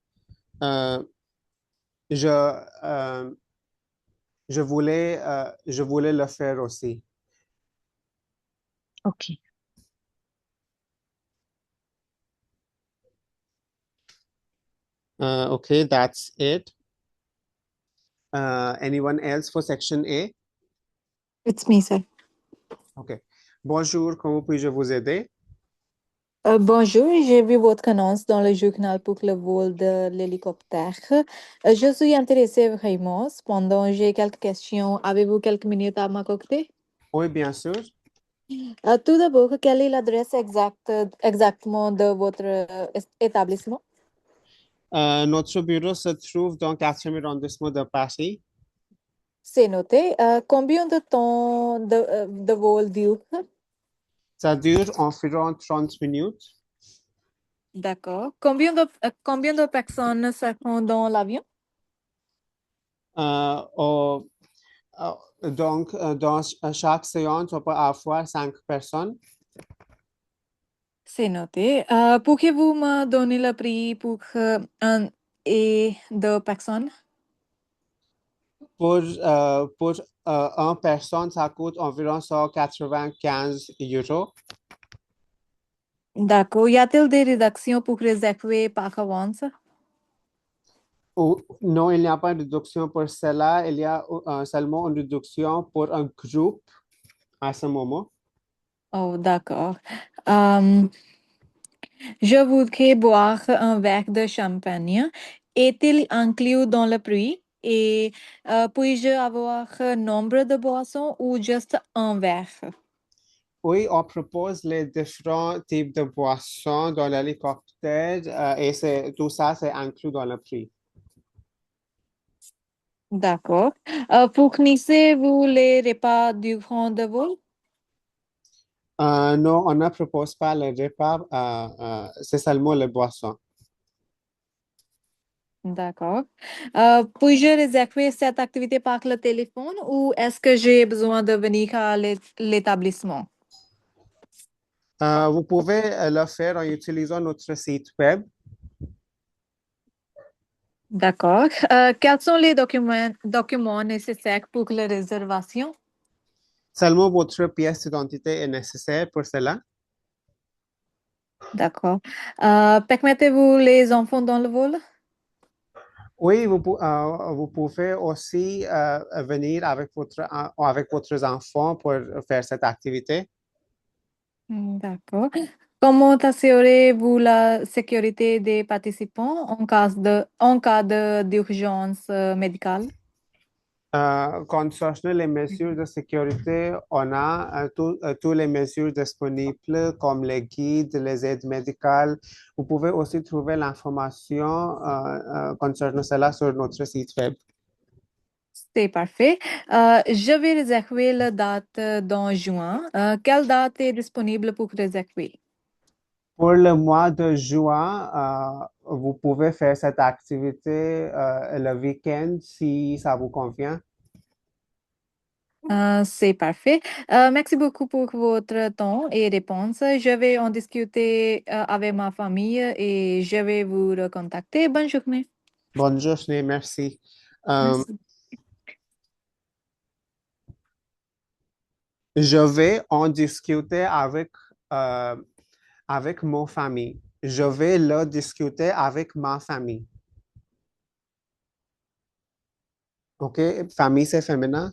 je je voulais le faire aussi. Okay. Okay, that's it. Anyone else for section A? It's me, sir. Okay. Bonjour, comment puis-je vous aider? Bonjour, j'ai vu votre annonce dans le journal pour le vol de l'hélicoptère. Je suis intéressée vraiment. Cependant, j'ai quelques questions. Avez-vous quelques minutes à m'accorder? Oui, bien sûr. Tout d'abord, quelle est l'adresse exactement de votre établissement? Notre bureau se trouve dans le 4e arrondissement de Paris. C'est noté. Combien de temps de vol dure? Ça dure environ 30 minutes. D'accord. Combien de personnes seront dans l'avion? Donc, dans chaque séance, on peut avoir 5 personnes. C'est noté. Pourriez-vous me donner le prix pour un et deux personnes? Pour une personne, ça coûte environ 195 €. D'accord. Y a-t-il des réductions pour réserver par avance? Non, il n'y a pas de réduction pour cela. Il y a seulement une réduction pour un groupe à ce moment. Oh, d'accord. Je voudrais boire un verre de champagne. Est-il inclus dans le prix? Et puis-je avoir un nombre de boissons ou juste un verre? Oui, on propose les différents types de boissons dans l'hélicoptère et tout ça, c'est inclus dans le prix. D'accord. Fournissez-vous les repas durant le vol? Non, on ne propose pas le repas, c'est seulement les boissons. D'accord. Puis-je réserver cette activité par le téléphone ou est-ce que j'ai besoin de venir à l'établissement? Vous pouvez le faire en utilisant notre site web. D'accord. Quels sont les documents nécessaires pour la réservation? Seulement votre pièce d'identité est nécessaire pour cela. D'accord. Permettez-vous les enfants dans le vol? Oui, vous pouvez aussi venir avec votre enfant pour faire cette activité. D'accord. Comment assurez-vous la sécurité des participants en cas d'urgence médicale? Concernant les mesures de sécurité, on a toutes les mesures disponibles comme les guides, les aides médicales. Vous pouvez aussi trouver l'information concernant cela sur notre site web. C'est parfait. Je vais réserver la date dans juin. Quelle date est disponible pour réserver? Pour le mois de juin, vous pouvez faire cette activité le week-end si ça vous convient. C'est parfait. Merci beaucoup pour votre temps et réponse. Je vais en discuter avec ma famille et je vais vous recontacter. Bonne journée. Bonne journée, merci. Merci. Je vais en discuter avec mon famille. Je vais le discuter avec ma famille. OK? Famille, c'est féminin.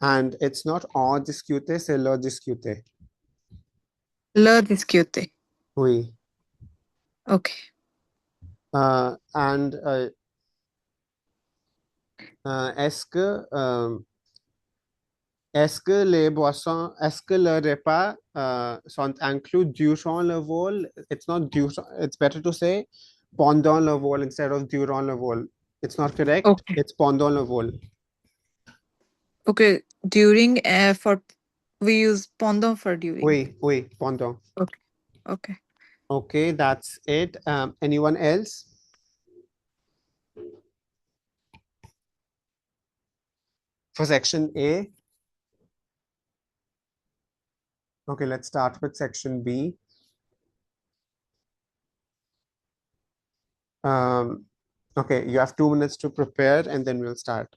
And it's not en discuter, c'est le discuter. Le discuter. Oui. OK. And est-ce que les boissons, est-ce que le repas sont inclus durant le vol? It's not durant, it's better to say pendant le vol instead of durant le vol. It's not correct. Okay. It's pendant le vol. Okay. During we use pendant for during. Oui, pendant. Okay. Okay. Okay, that's it. Anyone else? For section A. Okay, let's start with section B. Okay, you have 2 minutes to prepare and then we'll start.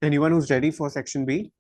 Anyone who's ready for section B?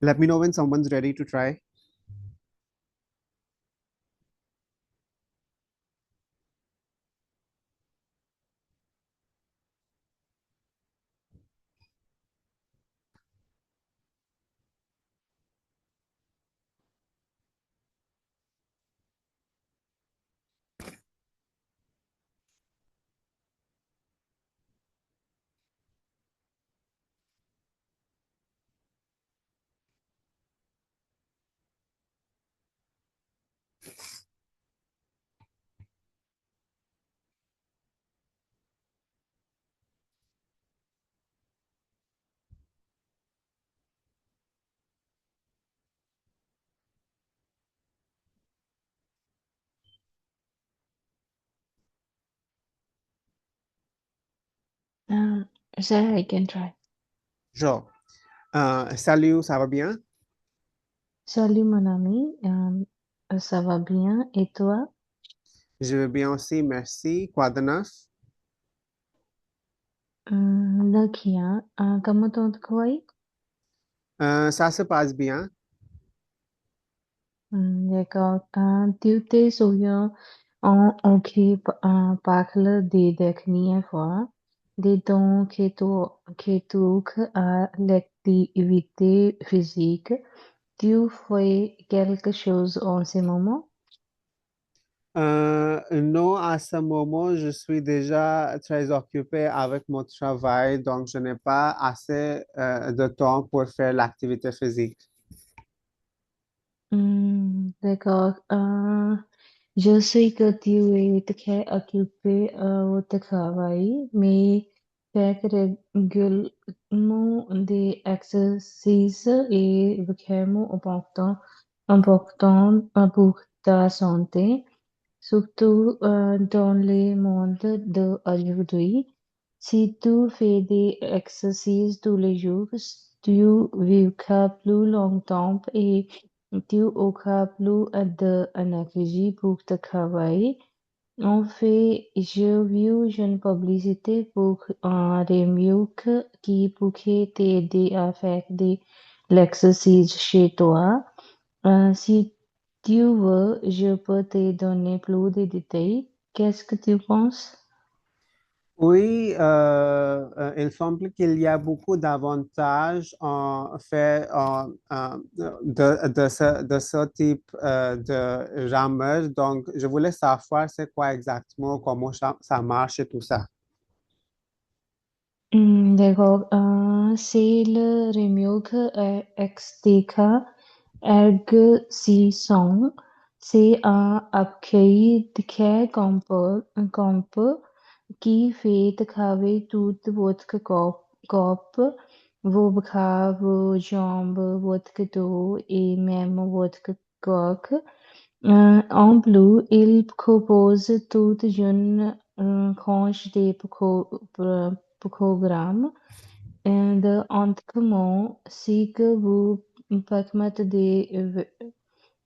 Let me know when someone's ready to try. Sarah, I can try. Genre, salut, ça va bien? Salut mon ami, ça va bien et toi? Je vais bien aussi, merci. Quoi de neuf? Lakia, comment t'as quoi? Ça se passe bien. D'accord. Tu t'es souviens en qui parle des dernières fois, des temps que tu à l'activité physique, tu fais quelque chose en ce moment? Non, à ce moment, je suis déjà très occupé avec mon travail, donc je n'ai pas assez de temps pour faire l'activité physique. D'accord. Je sais que tu es très occupé au travail, mais faire régulièrement des exercices est vraiment important pour ta santé, surtout dans le monde d'aujourd'hui. Si tu fais des exercices tous les jours, tu vivras plus longtemps et tu auras plus d'énergie pour te travailler. En fait, j'ai vu une publicité pour un remake qui pourrait t'aider à faire de l'exercice chez toi. Si tu veux, je peux te donner plus de détails. Qu'est-ce que tu penses? Oui, il semble qu'il y a beaucoup d'avantages en fait de ce type de rameur. Donc, je voulais savoir c'est quoi exactement, comment ça marche et tout ça. D'accord. C'est le remake XTK Erg 600. C'est un upgrade très complet qui fait travailler toute votre corps, vos bras, vos jambes, votre dos et même votre corps. En plus, il propose toute une range de programmes d'entraînement si que vous permettent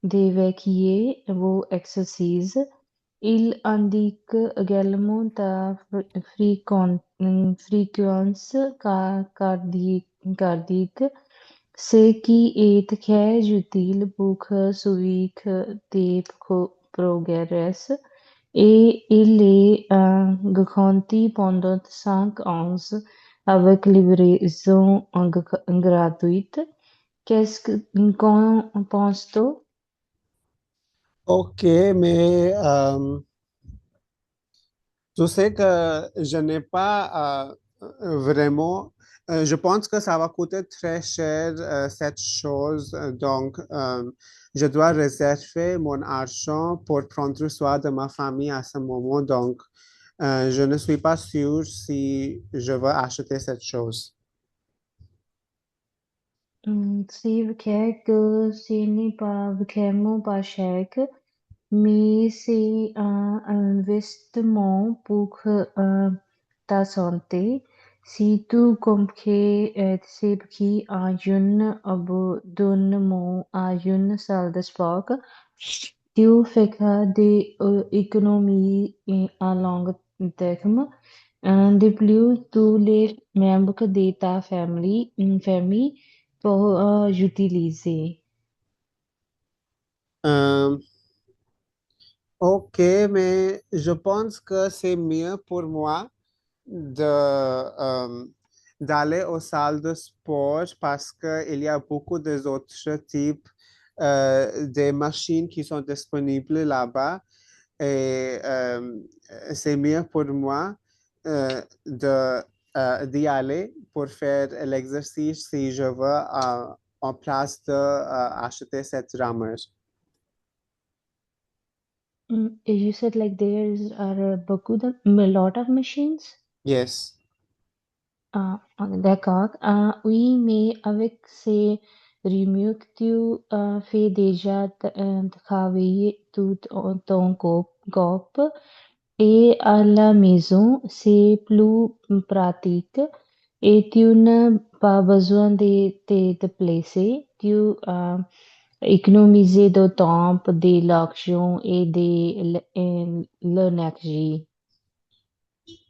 d'évacuer vos exercices. Il indique également ta fréquence cardiaque, ce qui est très utile pour suivre tes progrès et il est garanti pendant 5 ans avec livraison gratuite. Qu'en penses-tu? OK, mais je sais que je n'ai pas vraiment Je pense que ça va coûter très cher cette chose, donc je dois réserver mon argent pour prendre soin de ma famille à ce moment, donc je ne suis pas sûr si je vais acheter cette chose. C'est vrai que ce n'est pas vraiment pas cher, mais c'est un investissement pour ta santé. Si tu comprends ces prix à un abonnement à une salle de sport, tu feras des économies à long terme. De plus, tous les membres de ta famille pour utiliser. Euh, ok, mais je pense que c'est mieux pour moi d'aller aux salles de sport parce qu'il y a beaucoup d'autres types de machines qui sont disponibles là-bas et c'est mieux pour moi d'y aller pour faire l'exercice si je veux en place d'acheter cette rameur. You said like there are a lot of machines. Yes. D'accord. Oui, mais avec ces remarques, tu fais déjà travailler tout ton corps et à la maison, c'est plus pratique et tu n'as pas besoin de te déplacer. Tu économises de temps, de l'argent et de l'énergie.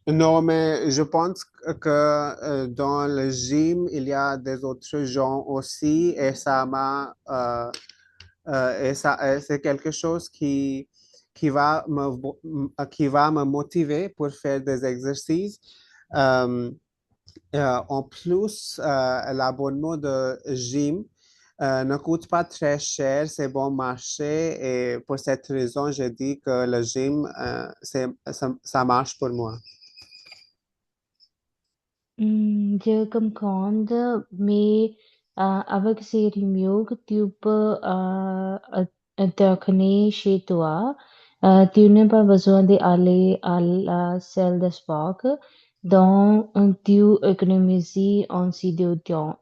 Non, mais je pense que dans le gym, il y a des autres gens aussi et ça m'a et ça c'est quelque chose qui va me motiver pour faire des exercices. Euh, en plus, l'abonnement de gym ne coûte pas très cher, c'est bon marché et pour cette raison, j'ai dit que le gym, ça marche pour moi. Je comprends, mais avec ces remarques, tu peux intervenir chez toi. Tu n'as pas besoin d'aller à la salle de sport. Donc, tu économises ainsi de temps.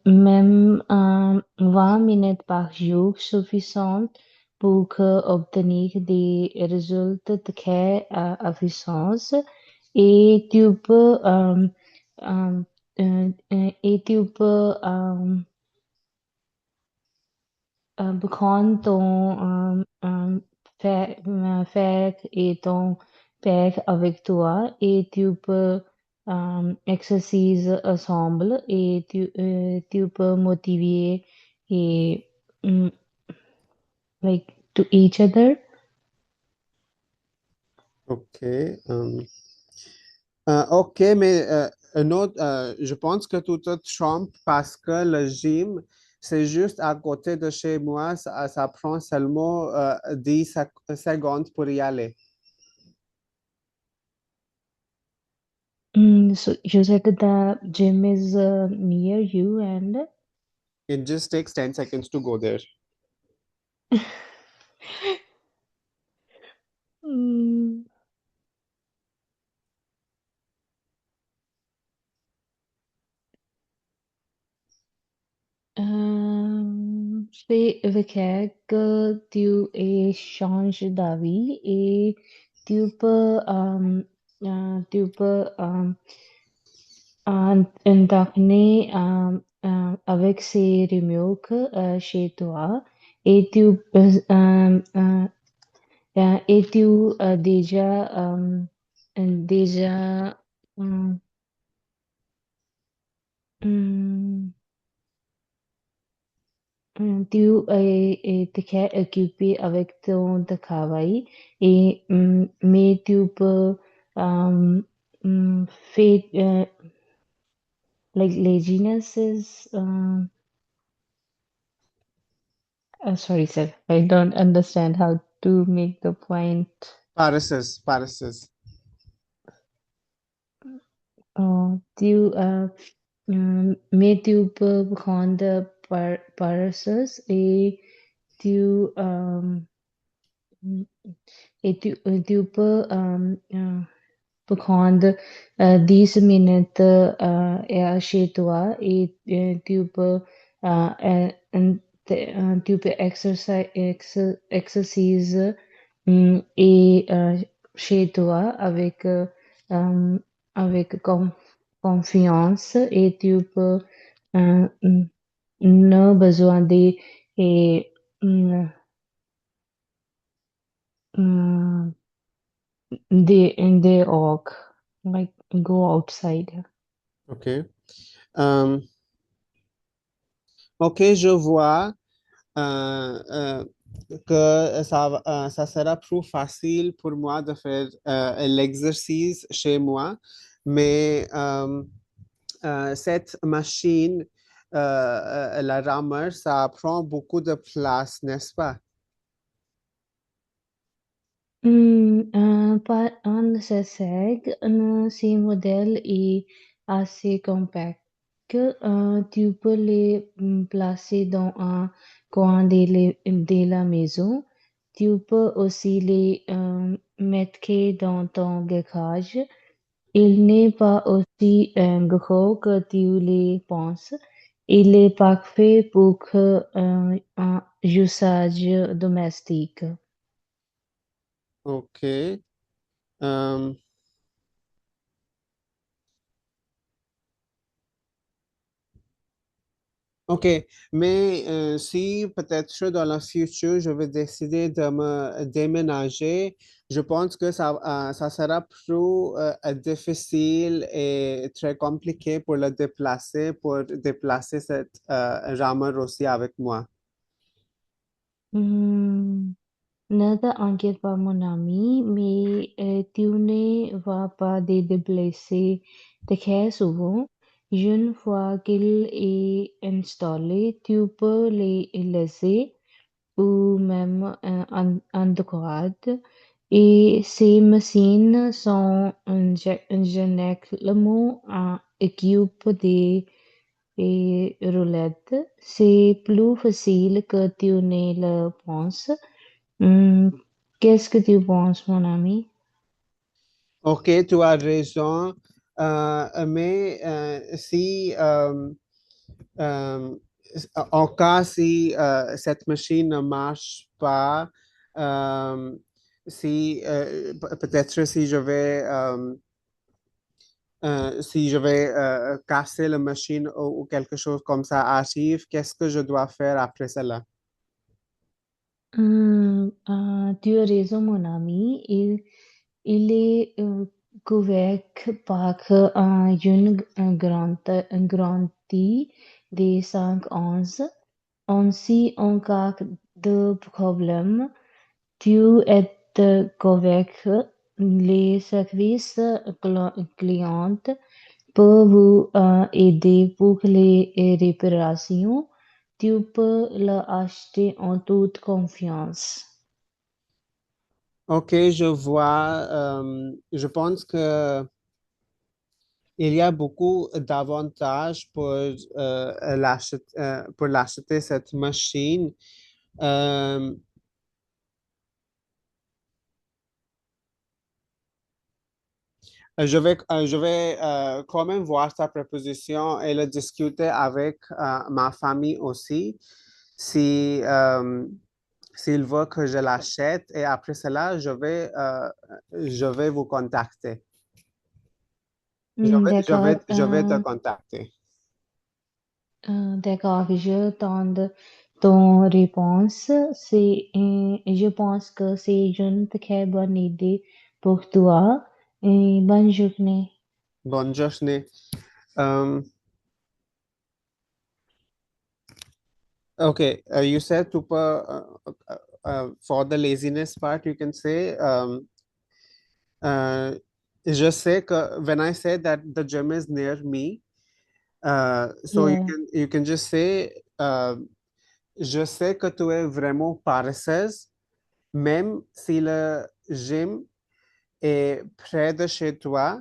Même 20 minutes par jour suffisant pour obtenir des résultats très efficaces. Et tu peux, euh, et tu peux prendre ton frère et ton père avec toi et tu peux exerciser ensemble et tu peux motiver et um, like to each other. Ok. Ok, mais je pense que tout te trompe parce que le gym, c'est juste à côté de chez moi. Ça prend seulement 10 secondes pour y aller. So you said that the gym is near you and It just takes 10 seconds to go there. Mm, c'est vrai que tu échanges d'avis et tu peux intervenir avec ces remarques chez toi et et tu déjà euh, hum, tu es très occupé avec ton travail et mais tu peux euh, faire like laziness is sorry sir, I don't understand how to make the point. Pareces. Mais tu peux prendre parses tu, euh, tu peux prendre 10 minutes chez toi et tu peux tu peux exercice et chez toi avec confiance et tu peux ne besoin et, mm, mm, de walk, like go outside. OK. OK, je vois que ça sera plus facile pour moi de faire l'exercice chez moi, mais cette machine, la rameur, ça prend beaucoup de place, n'est-ce pas? Pas nécessaire, ces modèles est assez compact. Tu peux les placer dans un coin de la maison. Tu peux aussi les mettre dans ton garage. Il n'est pas aussi gros que tu les penses. Il est parfait pour un usage domestique. OK. Euh, OK, mais si peut-être dans le futur, je vais décider de me déménager, je pense que ça sera plus difficile et très compliqué pour le déplacer, pour déplacer cette rameur aussi avec moi. Hmm, Ne t'inquiète pas, mon ami, mais tu ne vas pas te déplacer très souvent. Une fois qu'il est installé, tu peux le laisser ou même en droite. Et ces machines sont généralement équipées et roulettes. C'est plus facile que tu ne le penses. Hmm, Qu'est-ce que tu penses, mon ami? OK, tu as raison, mais si euh, en cas si cette machine ne marche pas, euh, si peut-être si je vais casser la machine ou quelque chose comme ça arrive, qu'est-ce que je dois faire après cela? Tu as raison, mon ami. Il est couvert par une garantie de 5 ans. Ainsi, en cas de problème, tu es couvert. Les services clients peuvent vous aider pour les réparations. Tu peux l'acheter en toute confiance. OK, je vois. Je pense que il y a beaucoup d'avantages pour l'acheter cette machine. Euh, je vais quand même voir ta proposition et le discuter avec ma famille aussi, si, s'il veut que je l'achète. Et après cela, je vais vous contacter. D'accord, Je vais te contacter. d'accord, je tente ton réponse. Je pense que c'est une très bonne idée pour toi. Et bonne journée. Bonne journée. Um, okay, you said to for the laziness part, you can say, je sais que when I say that the gym is near me, so Yeah. you can just say, je sais que tu es vraiment paresseuse, même si le gym est près de chez toi,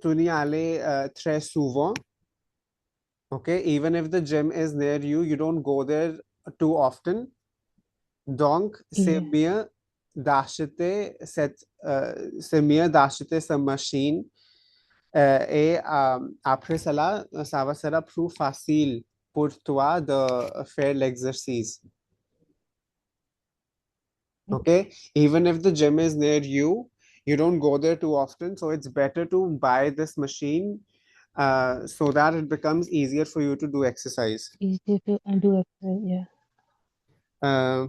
tu n'y allais très souvent. Okay, even if the gym is near you, you don't go there too often. Donc, Yeah. c'est mieux d'acheter cette machine et après cela, ça va sera plus facile pour toi de faire l'exercice. Okay, even if the gym is near you, you don't go there too often, so it's better to buy this machine so that it becomes easier for you to do exercise. Easy to do exercise, yeah. Uh,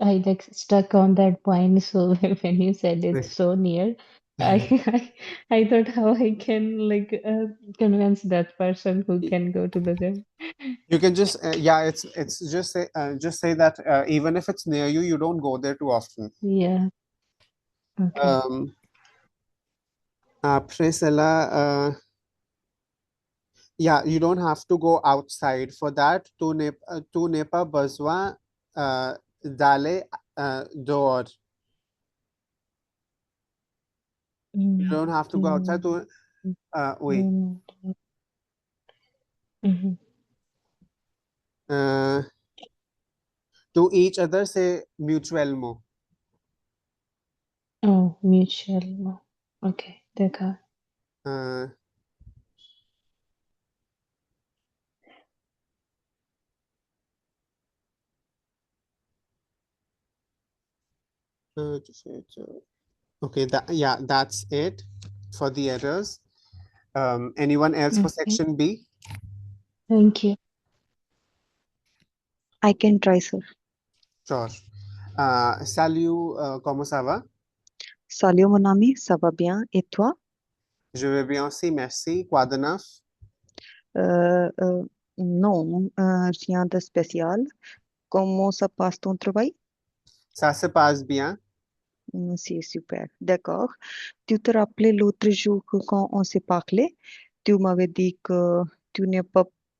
I like stuck on that point. So when you said it's so near, I thought how I can like convince that person who can go to the gym. You can just it's just say that even if it's near you, you don't go there too often. Yeah. Okay. Après cela, yeah, you don't have to go outside for that. Tu n'es pas besoin d'aller dehors. You don't have to go outside. Oui. Mm-hmm. To each other, c'est mutuellement. Oh, mutuellement. Ok, d'accord. Okay, that's it for the errors. Anyone else for Okay. section B? Thank you. I can try, sir. Sure. Salut, comment ça va? Salut mon ami, ça va bien? Et toi? Je vais bien aussi, merci. Quoi de neuf? Non, rien de spécial. Comment ça passe ton travail? Ça se passe bien. C'est super, d'accord. Tu te rappelais l'autre jour que quand on s'est parlé, tu m'avais dit que tu n'es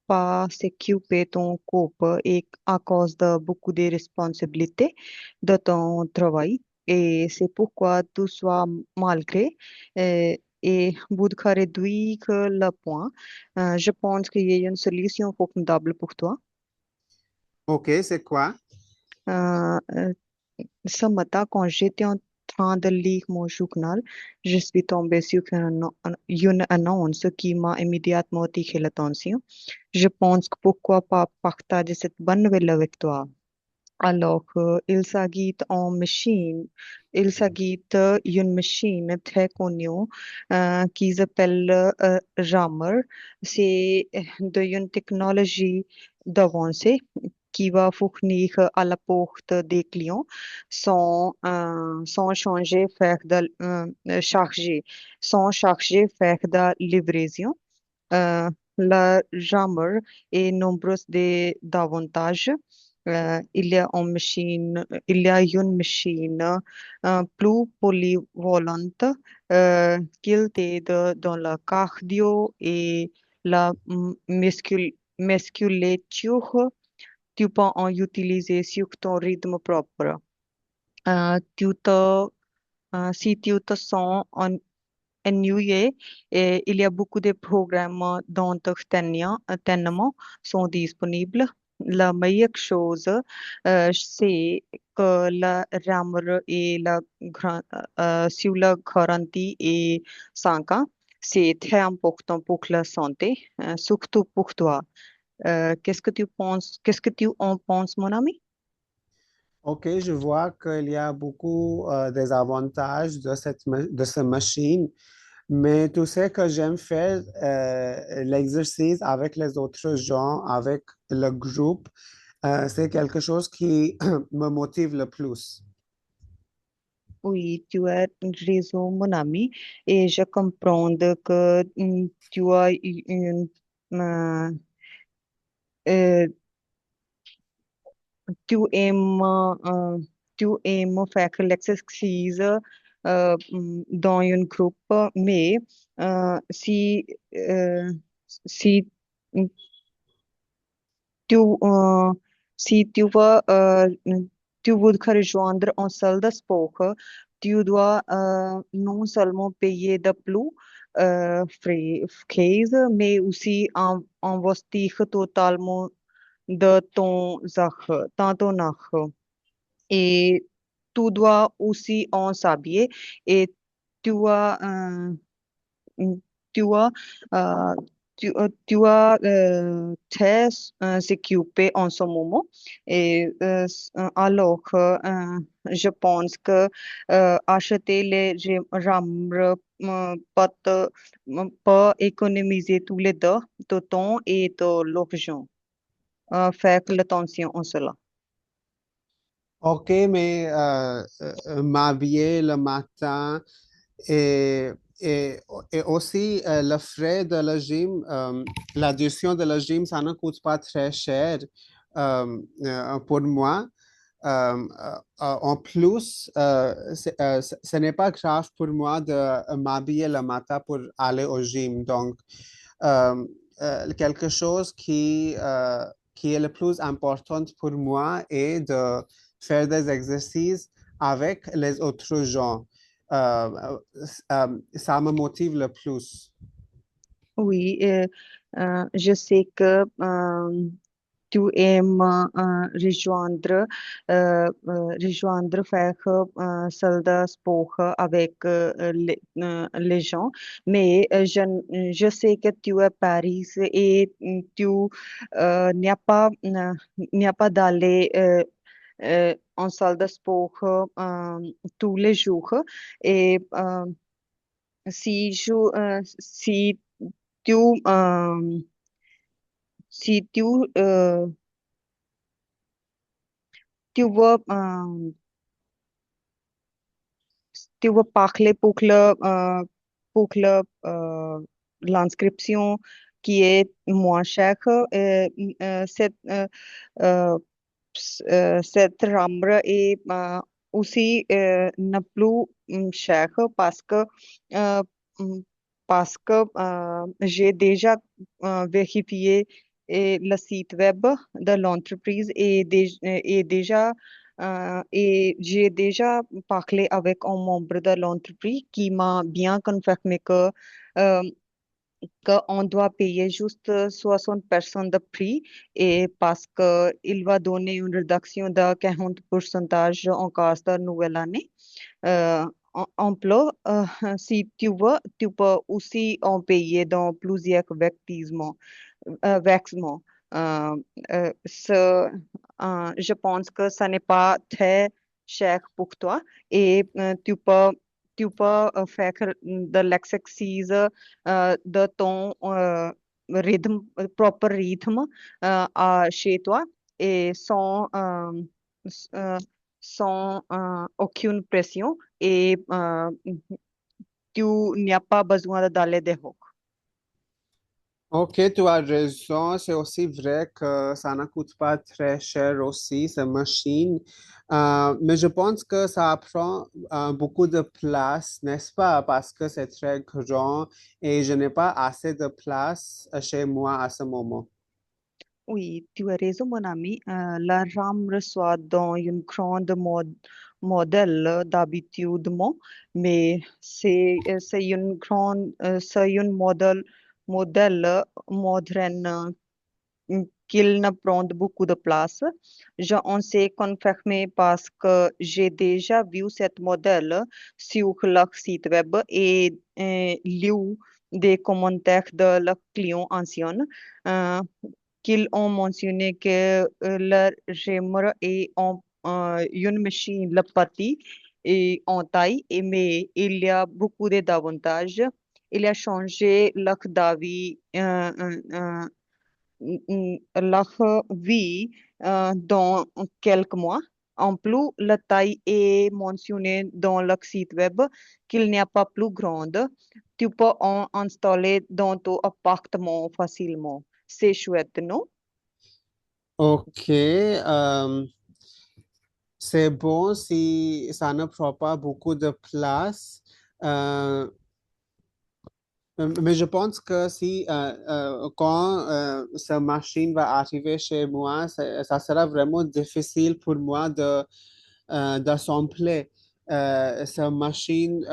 pas s'occuper ton couple et à cause de beaucoup de responsabilités de ton travail. Et c'est pourquoi tu sois malgré. Et vous de réduire que le point. Je pense qu'il y a une solution formidable pour toi. Ok, c'est quoi? Euh, euh, Ce matin, quand j'étais en train de lire mon journal, je suis tombée sur une annonce qui m'a immédiatement attiré l'attention. Je pense que pourquoi pas partager cette bonne nouvelle avec toi. Alors, il s'agit d'une machine très connue qui s'appelle Rammer. C'est une technologie d'avancée qui va fournir à la porte des clients sans changer, charger, faire de livraison. Euh, la Jammer est nombreuse d'avantages. Il y a une machine plus polyvalente qu'il t'aide dans le cardio et la musculature. Tu peux en utiliser sur ton rythme propre. Euh, tu te, Si tu te sens ennuyé, et il y a beaucoup de programmes d'entraînement sont disponibles. La meilleure chose, c'est que la RAM et sur la garantie et 5 ans, c'est très important pour la santé, surtout pour toi. Qu'est-ce que tu penses? Qu'est-ce que tu en penses, mon ami? Ok, je vois qu'il y a beaucoup des avantages de cette machine, mais tu sais que j'aime faire l'exercice avec les autres gens, avec le groupe. C'est quelque chose qui me motive le plus. Oui, tu as raison, mon ami, et je comprends que tu as euh, euh, tu aimes, euh, tu aimes faire l'exercice dans un groupe, mais euh, si, euh, si tu, euh, Si tu voudrais rejoindre un seul de sport, tu dois non seulement payer de plus frais, mais aussi investir totalement de ton argent. Et tu dois aussi en savoir et tu as, mm, tu as, euh, tu as très s'occuper en ce moment. Et alors que je pense que acheter les rames peut économiser tous les deux, de temps et de l'argent. Faire attention en cela. Ok, mais m'habiller le matin et, et, et aussi le frais de la gym, l'addition de la gym, ça ne coûte pas très cher pour moi. En plus, ce n'est pas grave pour moi de m'habiller le matin pour aller au gym. Donc, euh, quelque chose qui est le plus important pour moi est de faire des exercices avec les autres gens. Ça me motive le plus. Oui, je sais que tu aimes rejoindre faire salle de sport avec les gens, mais je sais que tu es à Paris et tu n'as pas d'aller en salle de sport tous les jours. Et si tu, si tu, tu veux, tu veux parler pour l'inscription qui est moins chère, cette, euh, cette rambre est aussi ne plus cher euh, mm, parce que j'ai déjà vérifié le site web de l'entreprise et j'ai déjà parlé avec un membre de l'entreprise qui m'a bien confirmé euh, qu'on doit payer juste 60% de prix et parce que il va donner une réduction de 40% en cas de nouvelle année. En plus, si tu veux, tu peux aussi en payer dans plusieurs versements. Euh, je pense que ça n'est pas très cher pour toi et tu peux faire de l'exercice de ton propre rythme chez toi et sans aucune pression et tu n'as pas besoin d'aller dehors. Ok, tu as raison. C'est aussi vrai que ça ne coûte pas très cher aussi, ces machines. Mais je pense que ça prend beaucoup de place, n'est-ce pas? Parce que c'est très grand et je n'ai pas assez de place chez moi à ce moment. Oui, tu as raison, mon ami. La RAM reçoit dans une grande modèle d'habitude, mais c'est une modèle moderne qu'il ne prend beaucoup de place. Je en sais confirmé parce que j'ai déjà vu cette modèle sur leur site web et lu des commentaires de leurs clients anciens. Euh, qu'ils ont mentionné que leur gémeur est une machine le petit et en taille, mais il y a beaucoup d'avantages. Il a changé leur vie dans quelques mois. En plus, la taille est mentionnée dans le site web qu'il n'y a pas plus grande. Tu peux en installer dans ton appartement facilement. C'est chouette, non? Ok, c'est bon si ça ne prend pas beaucoup de place. Euh, Mais je pense que si quand cette machine va arriver chez moi, ça sera vraiment difficile pour moi d'assembler cette machine,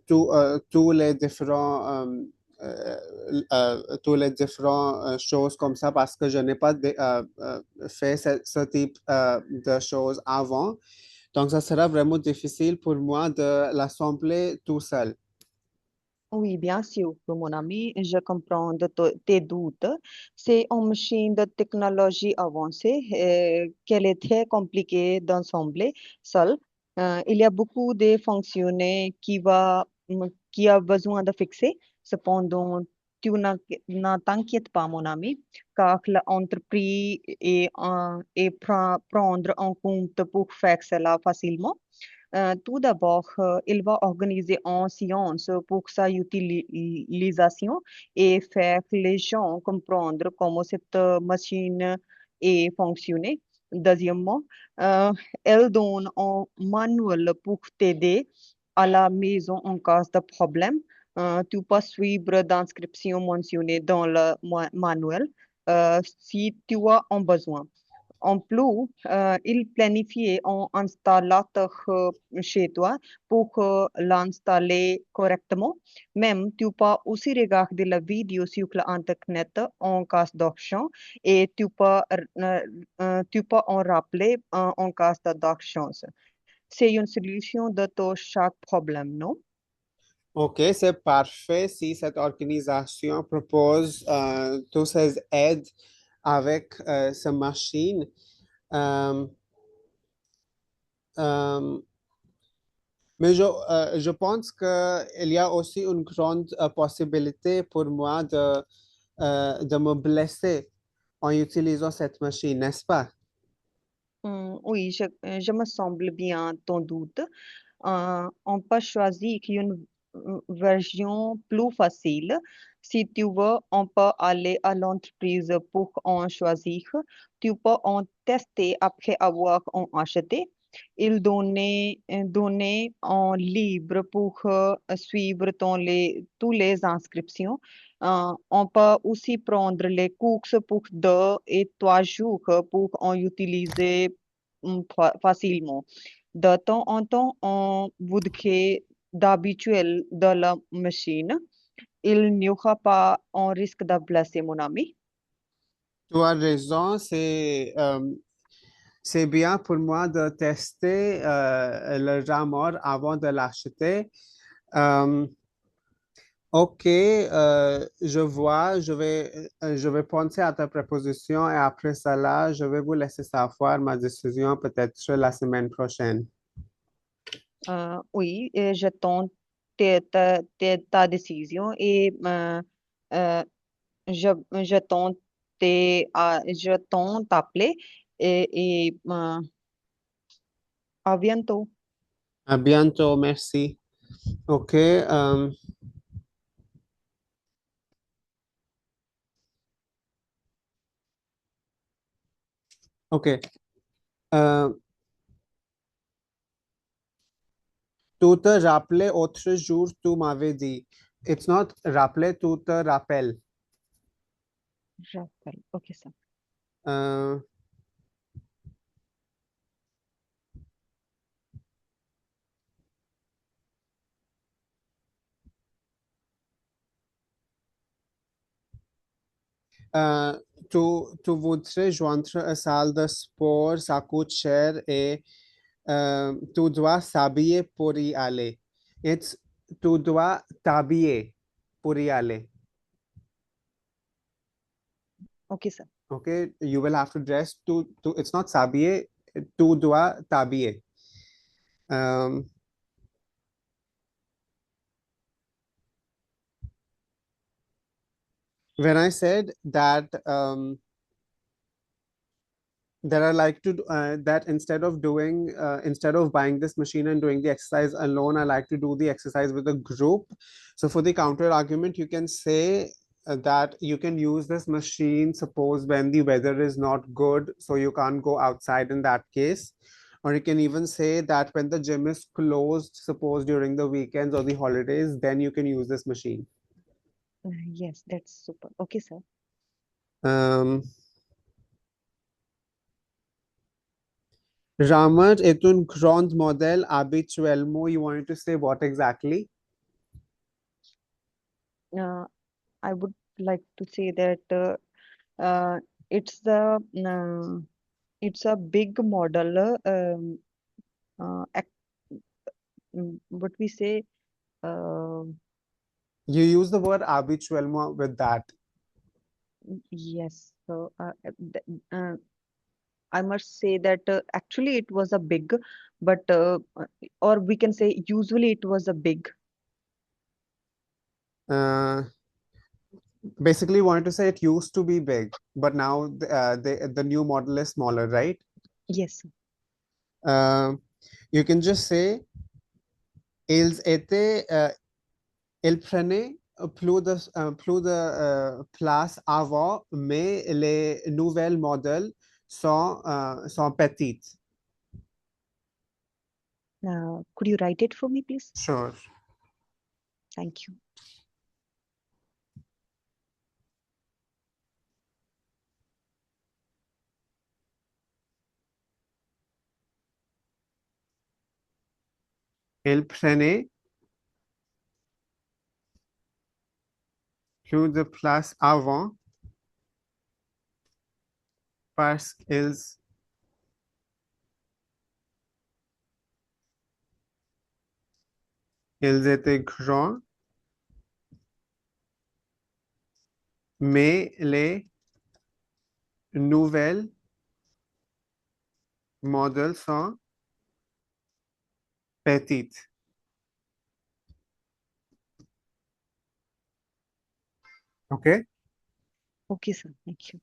tous les différents choses comme ça parce que je n'ai pas fait ce type de choses avant. Donc, ça sera vraiment difficile pour moi de l'assembler tout seul. Oui, bien sûr, mon ami, je comprends tes doutes. C'est une machine de technologie avancée qu'elle est très compliquée d'assembler seule. Il y a beaucoup de fonctions qui a besoin de fixer. Cependant, tu ne t'inquiètes pas, mon ami, car l'entreprise prendre en compte pour faire cela facilement. Tout d'abord, il va organiser une séance pour sa utilisation et faire les gens comprendre comment cette machine est fonctionnée. Deuxièmement, elle donne un manuel pour t'aider à la maison en cas de problème. Tu peux suivre l'inscription mentionnée dans le manuel si tu as un besoin. En plus, il planifie un installateur chez toi pour l'installer correctement. Même, tu peux aussi regarder la vidéo sur l'Internet en cas d'action et tu peux en rappeler en cas d'absence. C'est une solution de chaque problème, non? Ok, c'est parfait si cette organisation propose toutes ces aides avec ces machines. Euh, euh, mais je pense qu'il y a aussi une grande possibilité pour moi de me blesser en utilisant cette machine, n'est-ce pas? Oui, je me semble bien ton doute. On peut choisir une version plus facile. Si tu veux, on peut aller à l'entreprise pour en choisir. Tu peux en tester après avoir en acheté. Il donner en libre pour suivre tous les inscriptions. On peut aussi prendre les courses pour 2 et 3 jours pour en utiliser facilement. De temps en temps, on voudrait d'habituel de la machine. Il n'y aura pas un risque de blesser mon ami. Tu as raison, c'est bien pour moi de tester le rameur avant de l'acheter. Euh, Ok, je vois, je vais penser à ta proposition et après cela, je vais vous laisser savoir ma décision peut-être la semaine prochaine. Oui, j'attends ta décision et euh, je, j'attends j'attends t'appeler et à bientôt. À bientôt, merci. Ok, ok. Euh, tu te rappelais autre jour, tu m'avais dit. It's not rappeler, tu te rappelles. J'appelle. Ok, ça. Euh, Euh, tu voudrais joindre une salle de sport, ça coûte cher et tu dois s'habiller pour y aller. Tu dois t'habiller pour y aller. Ok, ça. Okay, you will have to dress it's not s'habiller, tu dois t'habiller. Um, when I said that that I like to that instead of buying this machine and doing the exercise alone, I like to do the exercise with a group. So for the counter argument, you can say that you can use this machine suppose when the weather is not good, so you can't go outside in that case. Or you can even say that when the gym is closed, suppose during the weekends or the holidays, then you can use this machine. Yes, that's super. Okay, sir. Ramar est un grand modèle habituellement. You wanted to say what exactly? I would like to say that it's the it's a big model. What we say. You use the word habituellement with that. Yes. So I must say that actually it was a big, but or we can say usually it was a big. Basically, you wanted to say it used to be big, but now the new model is smaller, right? Yes. You can just say ils étaient ils prenaient plus de place avant, mais les nouvelles modèles sont petites. Could you write it for me, please? Sure. Thank you. Ils prenaient plus de place avant parce qu'ils étaient grands, mais les nouvelles modèles sont petites. Okay? Okay, sir. Thank you.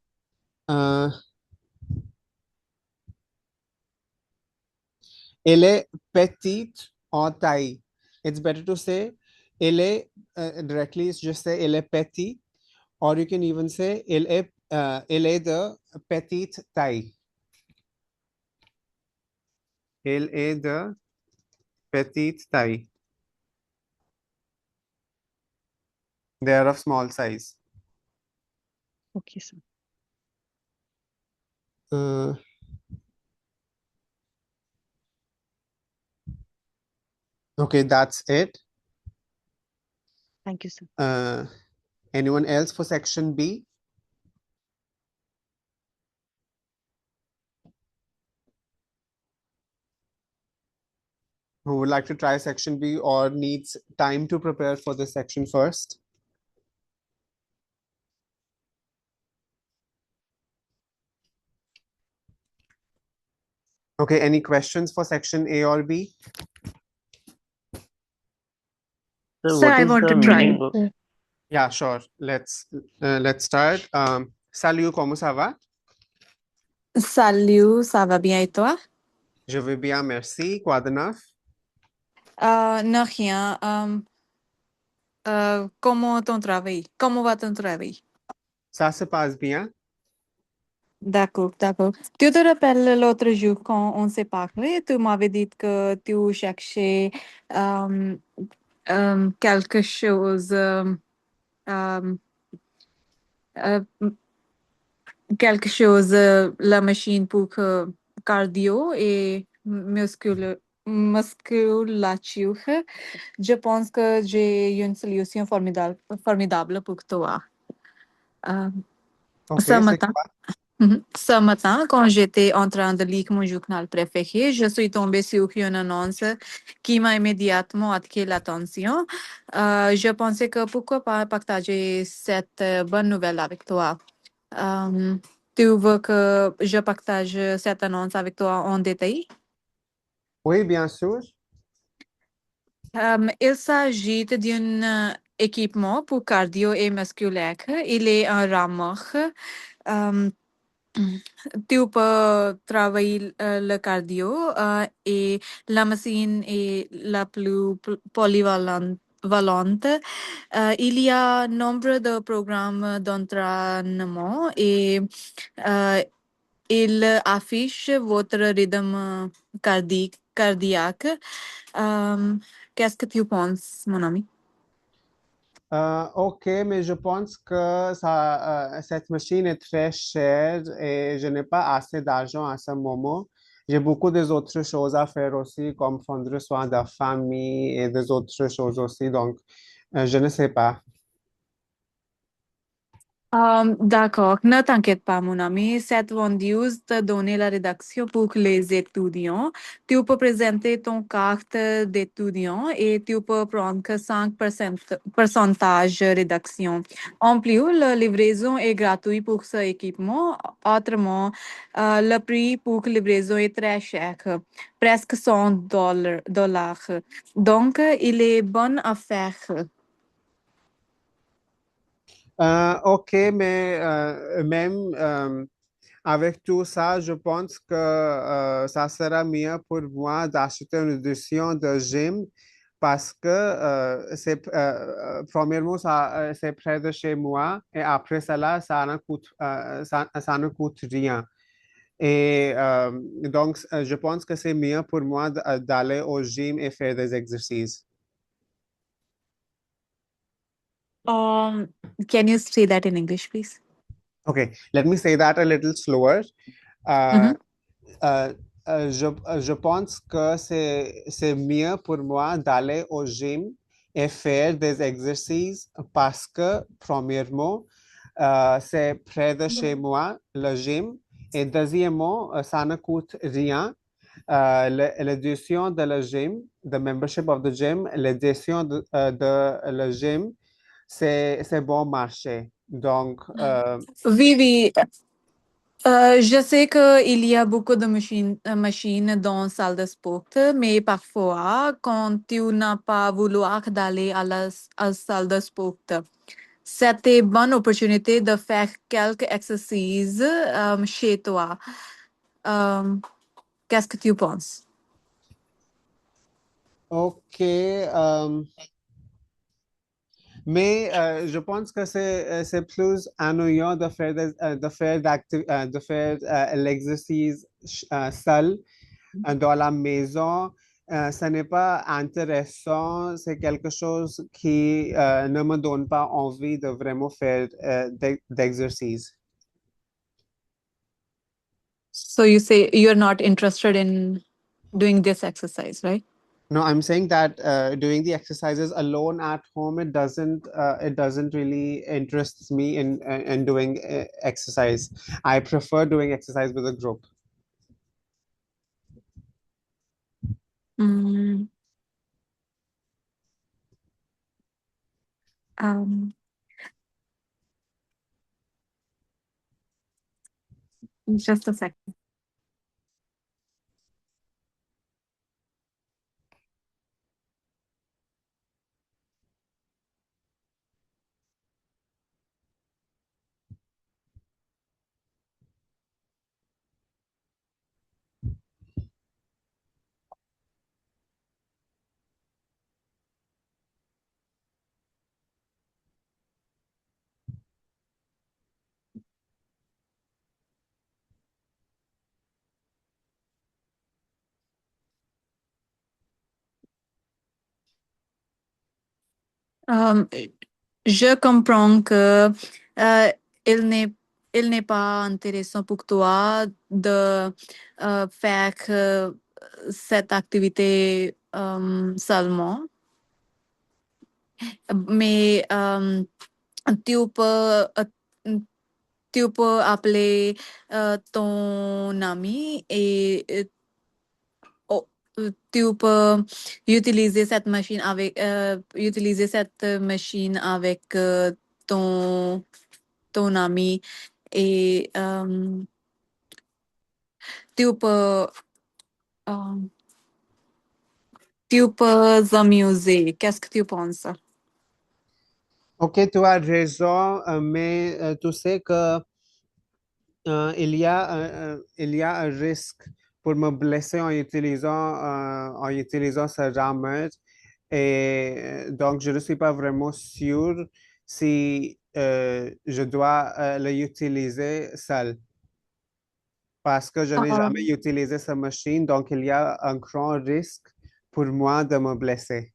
Elle est petite en taille. It's better to say elle est directly just say elle est petite, or you can even say elle est de petite taille. Elle est de petite taille. They are of small size. Okay, sir. Okay, that's it. Thank you, sir. Anyone else for section B? Who would like to try section B or needs time to prepare for this section first? Okay, any questions for section A or B? So Sir, what I is want the to try. meaning of Yeah, sure. Let's start. Salut, comment ça va? Salut, ça va bien et toi? Je vais bien, merci. Quoi de neuf? Non, rien. Comment ton travail? Comment va ton travail? Ça se passe bien. D'accord, d'accord. Tu te rappelles l'autre jour quand on s'est parlé, tu m'avais dit que tu cherchais quelque chose, la machine pour cardio et musculature. Je pense que j'ai une solution formidable pour toi. Ok, Ce c'est matin, quoi? Ce matin, quand j'étais en train de lire mon journal préféré, je suis tombée sur une annonce qui m'a immédiatement attiré l'attention. Je pensais que pourquoi pas partager cette bonne nouvelle avec toi. Tu veux que je partage cette annonce avec toi en détail? Oui, bien sûr. Il s'agit d'un équipement pour cardio et musculaire. Il est un rameur. Tu peux travailler le cardio et la machine est la plus polyvalente. Il y a nombre de programmes d'entraînement et il affiche votre rythme cardiaque. Qu'est-ce que tu penses, mon ami? Ok, mais je pense que cette machine est très chère et je n'ai pas assez d'argent à ce moment. J'ai beaucoup d'autres choses à faire aussi, comme prendre soin de la famille et des autres choses aussi, donc je ne sais pas. D'accord, ne t'inquiète pas, mon ami. Cette vendeuse te donne la rédaction pour les étudiants. Tu peux présenter ton carte d'étudiant et tu peux prendre que 5% pourcentage rédaction. En plus, la livraison est gratuite pour ce équipement. Autrement, le prix pour la livraison est très cher, presque $100. Donc, il est bonne affaire. Ok, mais même avec tout ça, je pense que ça sera mieux pour moi d'acheter une édition de gym parce que premièrement, c'est près de chez moi et après cela, ça ne coûte rien. Et donc, je pense que c'est mieux pour moi d'aller au gym et faire des exercices. Can you say that in English, please? Okay, let me say that a little slower. Uh, Mhm. je pense que c'est mieux pour moi d'aller au gym et faire des exercices parce que, premièrement, c'est près de chez moi, le gym, et deuxièmement, ça ne coûte rien. L'édition de le gym, the membership of the gym, l'édition de le gym, c'est bon marché. Donc, Oui, oui. Je sais qu'il y a beaucoup de machines dans la salle de sport, mais parfois, quand tu n'as pas vouloir d'aller à la salle de sport, c'est une bonne opportunité de faire quelques exercices chez toi. Euh, Qu'est-ce que tu penses? OK. Mais je pense que c'est plus ennuyant de faire, de faire l'exercice seul dans la maison. Ce n'est pas intéressant. C'est quelque chose qui ne me donne pas envie de vraiment faire d'exercice. So you say you're not interested in doing this exercise, right? No, I'm saying that doing the exercises alone at home, it doesn't really interest me in doing exercise. I prefer doing exercise with a group. Mm, um, just a second. Euh, je comprends que euh, il n'est il n'est pas intéressant pour toi de faire cette activité seulement, mais tu peux euh, tu peux appeler ton ami et oh, tu peux utiliser cette machine avec ton ami et tu peux, euh, tu peux s'amuser. Qu'est-ce que tu penses? Ok, tu as raison, mais tu sais que il y a un risque pour me blesser en utilisant ce rameur. Et donc, je ne suis pas vraiment sûr si je dois l'utiliser seul parce que je n'ai jamais utilisé cette machine. Donc, il y a un grand risque pour moi de me blesser.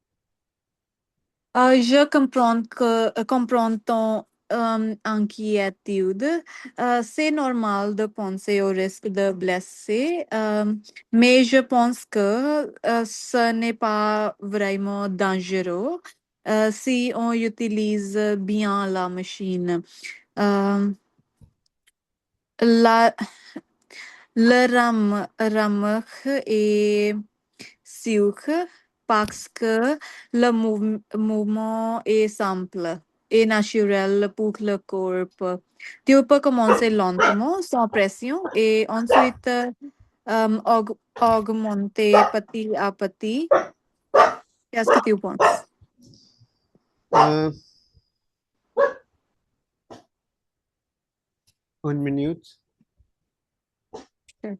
Je comprends ton inquiétude. C'est normal de penser au risque de blesser, mais je pense que ce n'est pas vraiment dangereux si on utilise bien la machine. Euh, la, le rameur est sûr parce que le mouvement est simple et naturel pour le corps. Tu peux commencer lentement, sans pression, et ensuite augmenter petit à petit. Qu'est-ce que tu penses? Euh, une minute. Sure.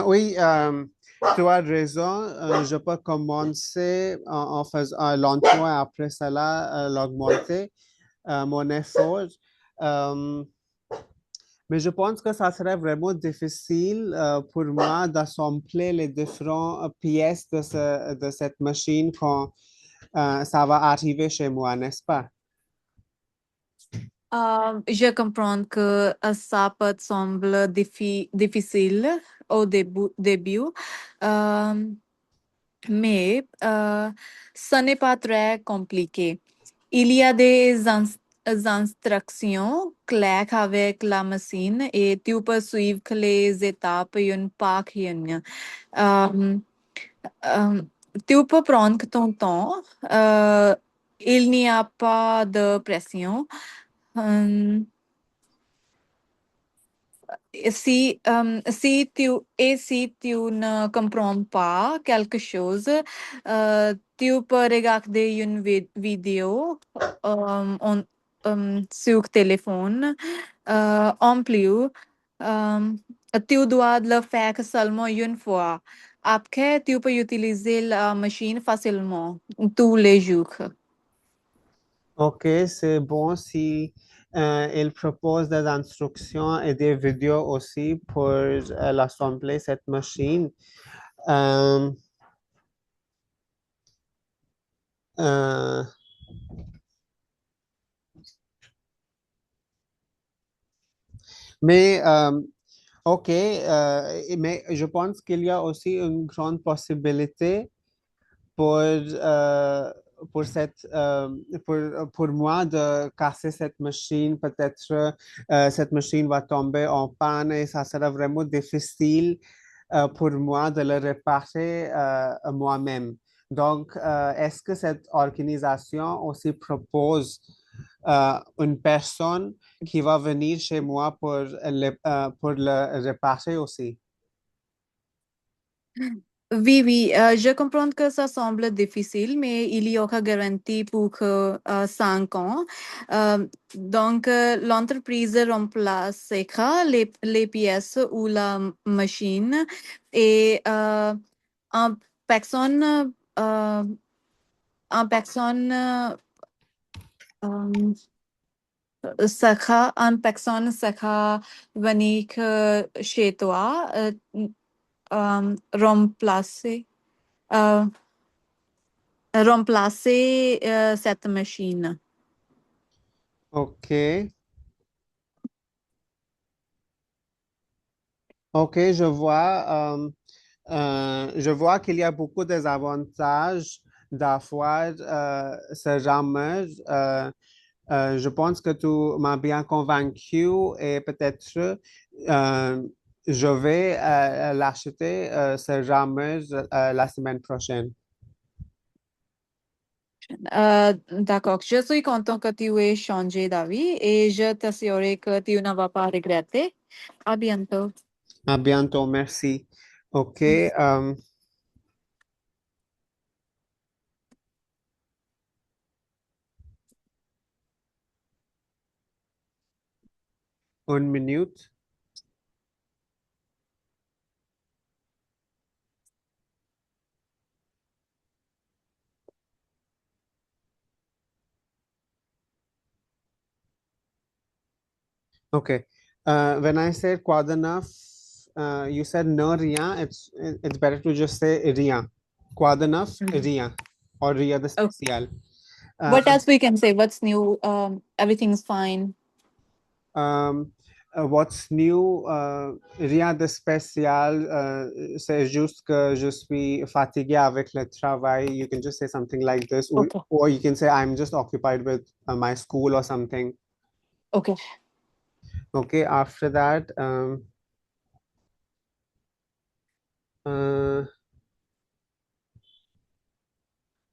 Oui, tu as raison. Je peux commencer en faisant lentement et après cela l'augmenter, mon effort. Euh, mais je pense que ça serait vraiment difficile pour moi d'assembler les différentes pièces de cette machine quand ça va arriver chez moi, n'est-ce pas? Je comprends que ça peut sembler difficile au début, euh, mais ce n'est pas très compliqué. Il y a des instructions claires avec la machine et tu peux suivre les étapes une par une. Euh, euh, Tu peux prendre ton temps. Il n'y a pas de pression. Euh, si tu ne comprends pas quelque chose, tu peux regarder une vidéo sur téléphone. En plus, euh, tu dois le faire seulement une fois. Après, tu peux utiliser la machine facilement tous les jours. Ok, c'est bon si il propose des instructions et des vidéos aussi pour l'assembler cette machine. Euh, euh, mais ok, mais je pense qu'il y a aussi une grande possibilité pour cette, pour moi de casser cette machine. Peut-être cette machine va tomber en panne et ça sera vraiment difficile pour moi de le réparer moi-même. Donc, est-ce que cette organisation aussi propose une personne qui va venir chez moi pour le réparer aussi? Oui, oui, je comprends que ça semble difficile, mais il y aura garantie pour 5 ans. Donc, l'entreprise remplacera les pièces ou la machine et en personne, euh, en personne euh, sera venir chez toi, remplacer. euh, remplacer cette machine. Ok. Ok, je vois qu'il y a beaucoup d'avantages d'avoir ce rameur. Je pense que tu m'as bien convaincu et peut-être je vais l'acheter, ce rameur, la semaine prochaine. D'accord, je suis content que tu aies changé d'avis et je t'assure que tu ne vas pas regretter. À bientôt. À bientôt, merci. Ok, une minute. Okay. When I said Quadranath, you said no rien, it's better to just say rien. Quoi de neuf? Rien. Or rien de spécial. What else we can say? What's new? Everything's fine. What's new? Rien de spécial. C'est juste que je suis fatigué avec le travail. You can just say something like this. Okay. Or you can say, I'm just occupied with my school or something. Okay. Okay, after that,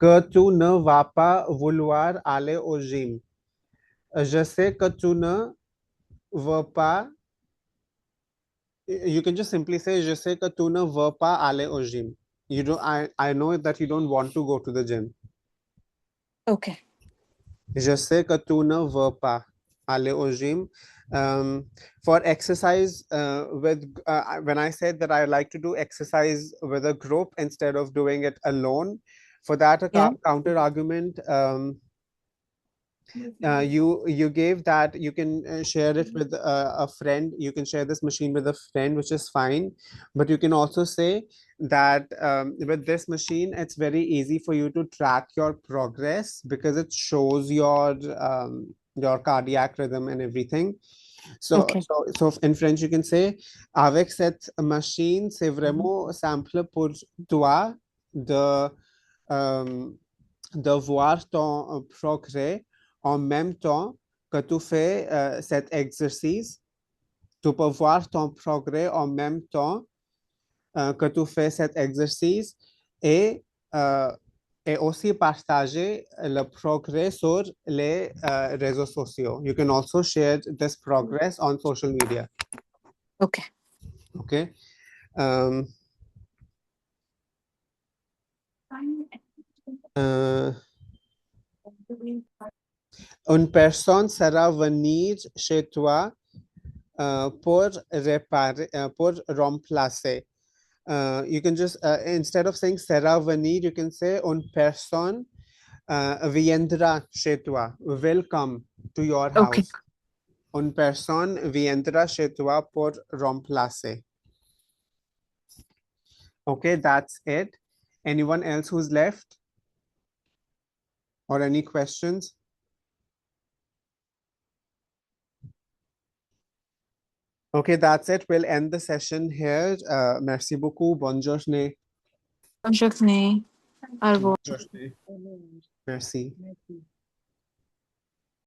que tu ne vas pas vouloir aller au gym. Je sais que tu ne veux pas. You can just simply say, je sais que tu ne veux pas aller au gym. I know that you don't want to go to the gym. Okay. Je sais que tu ne veux pas aller au gym. For exercise, when I said that I like to do exercise with a group instead of doing it alone, for that a counter argument, you gave that you can share it with a friend. You can share this machine with a friend, which is fine, but you can also say that with this machine it's very easy for you to track your progress because it shows your cardiac rhythm and everything. So in French you can say, avec cette machine c'est vraiment simple pour toi de voir ton progrès en même temps que tu fais cet exercice. Tu peux voir ton progrès en même temps que tu fais cet exercice et aussi partager le progrès sur les réseaux sociaux. You can also share this progress on social media. Okay. Okay. Une personne sera venir chez toi pour réparer, pour remplacer. You can just, instead of saying sera venir, you can say une personne viendra chez toi. Will come to your house. Okay. Une personne viendra chez toi pour remplacer. Okay, that's it. Anyone else who's left? Or any questions? Okay, that's it. We'll end the session here. Merci beaucoup. Bonne journée. Bonne journée. Au revoir. Bonne journée. Merci.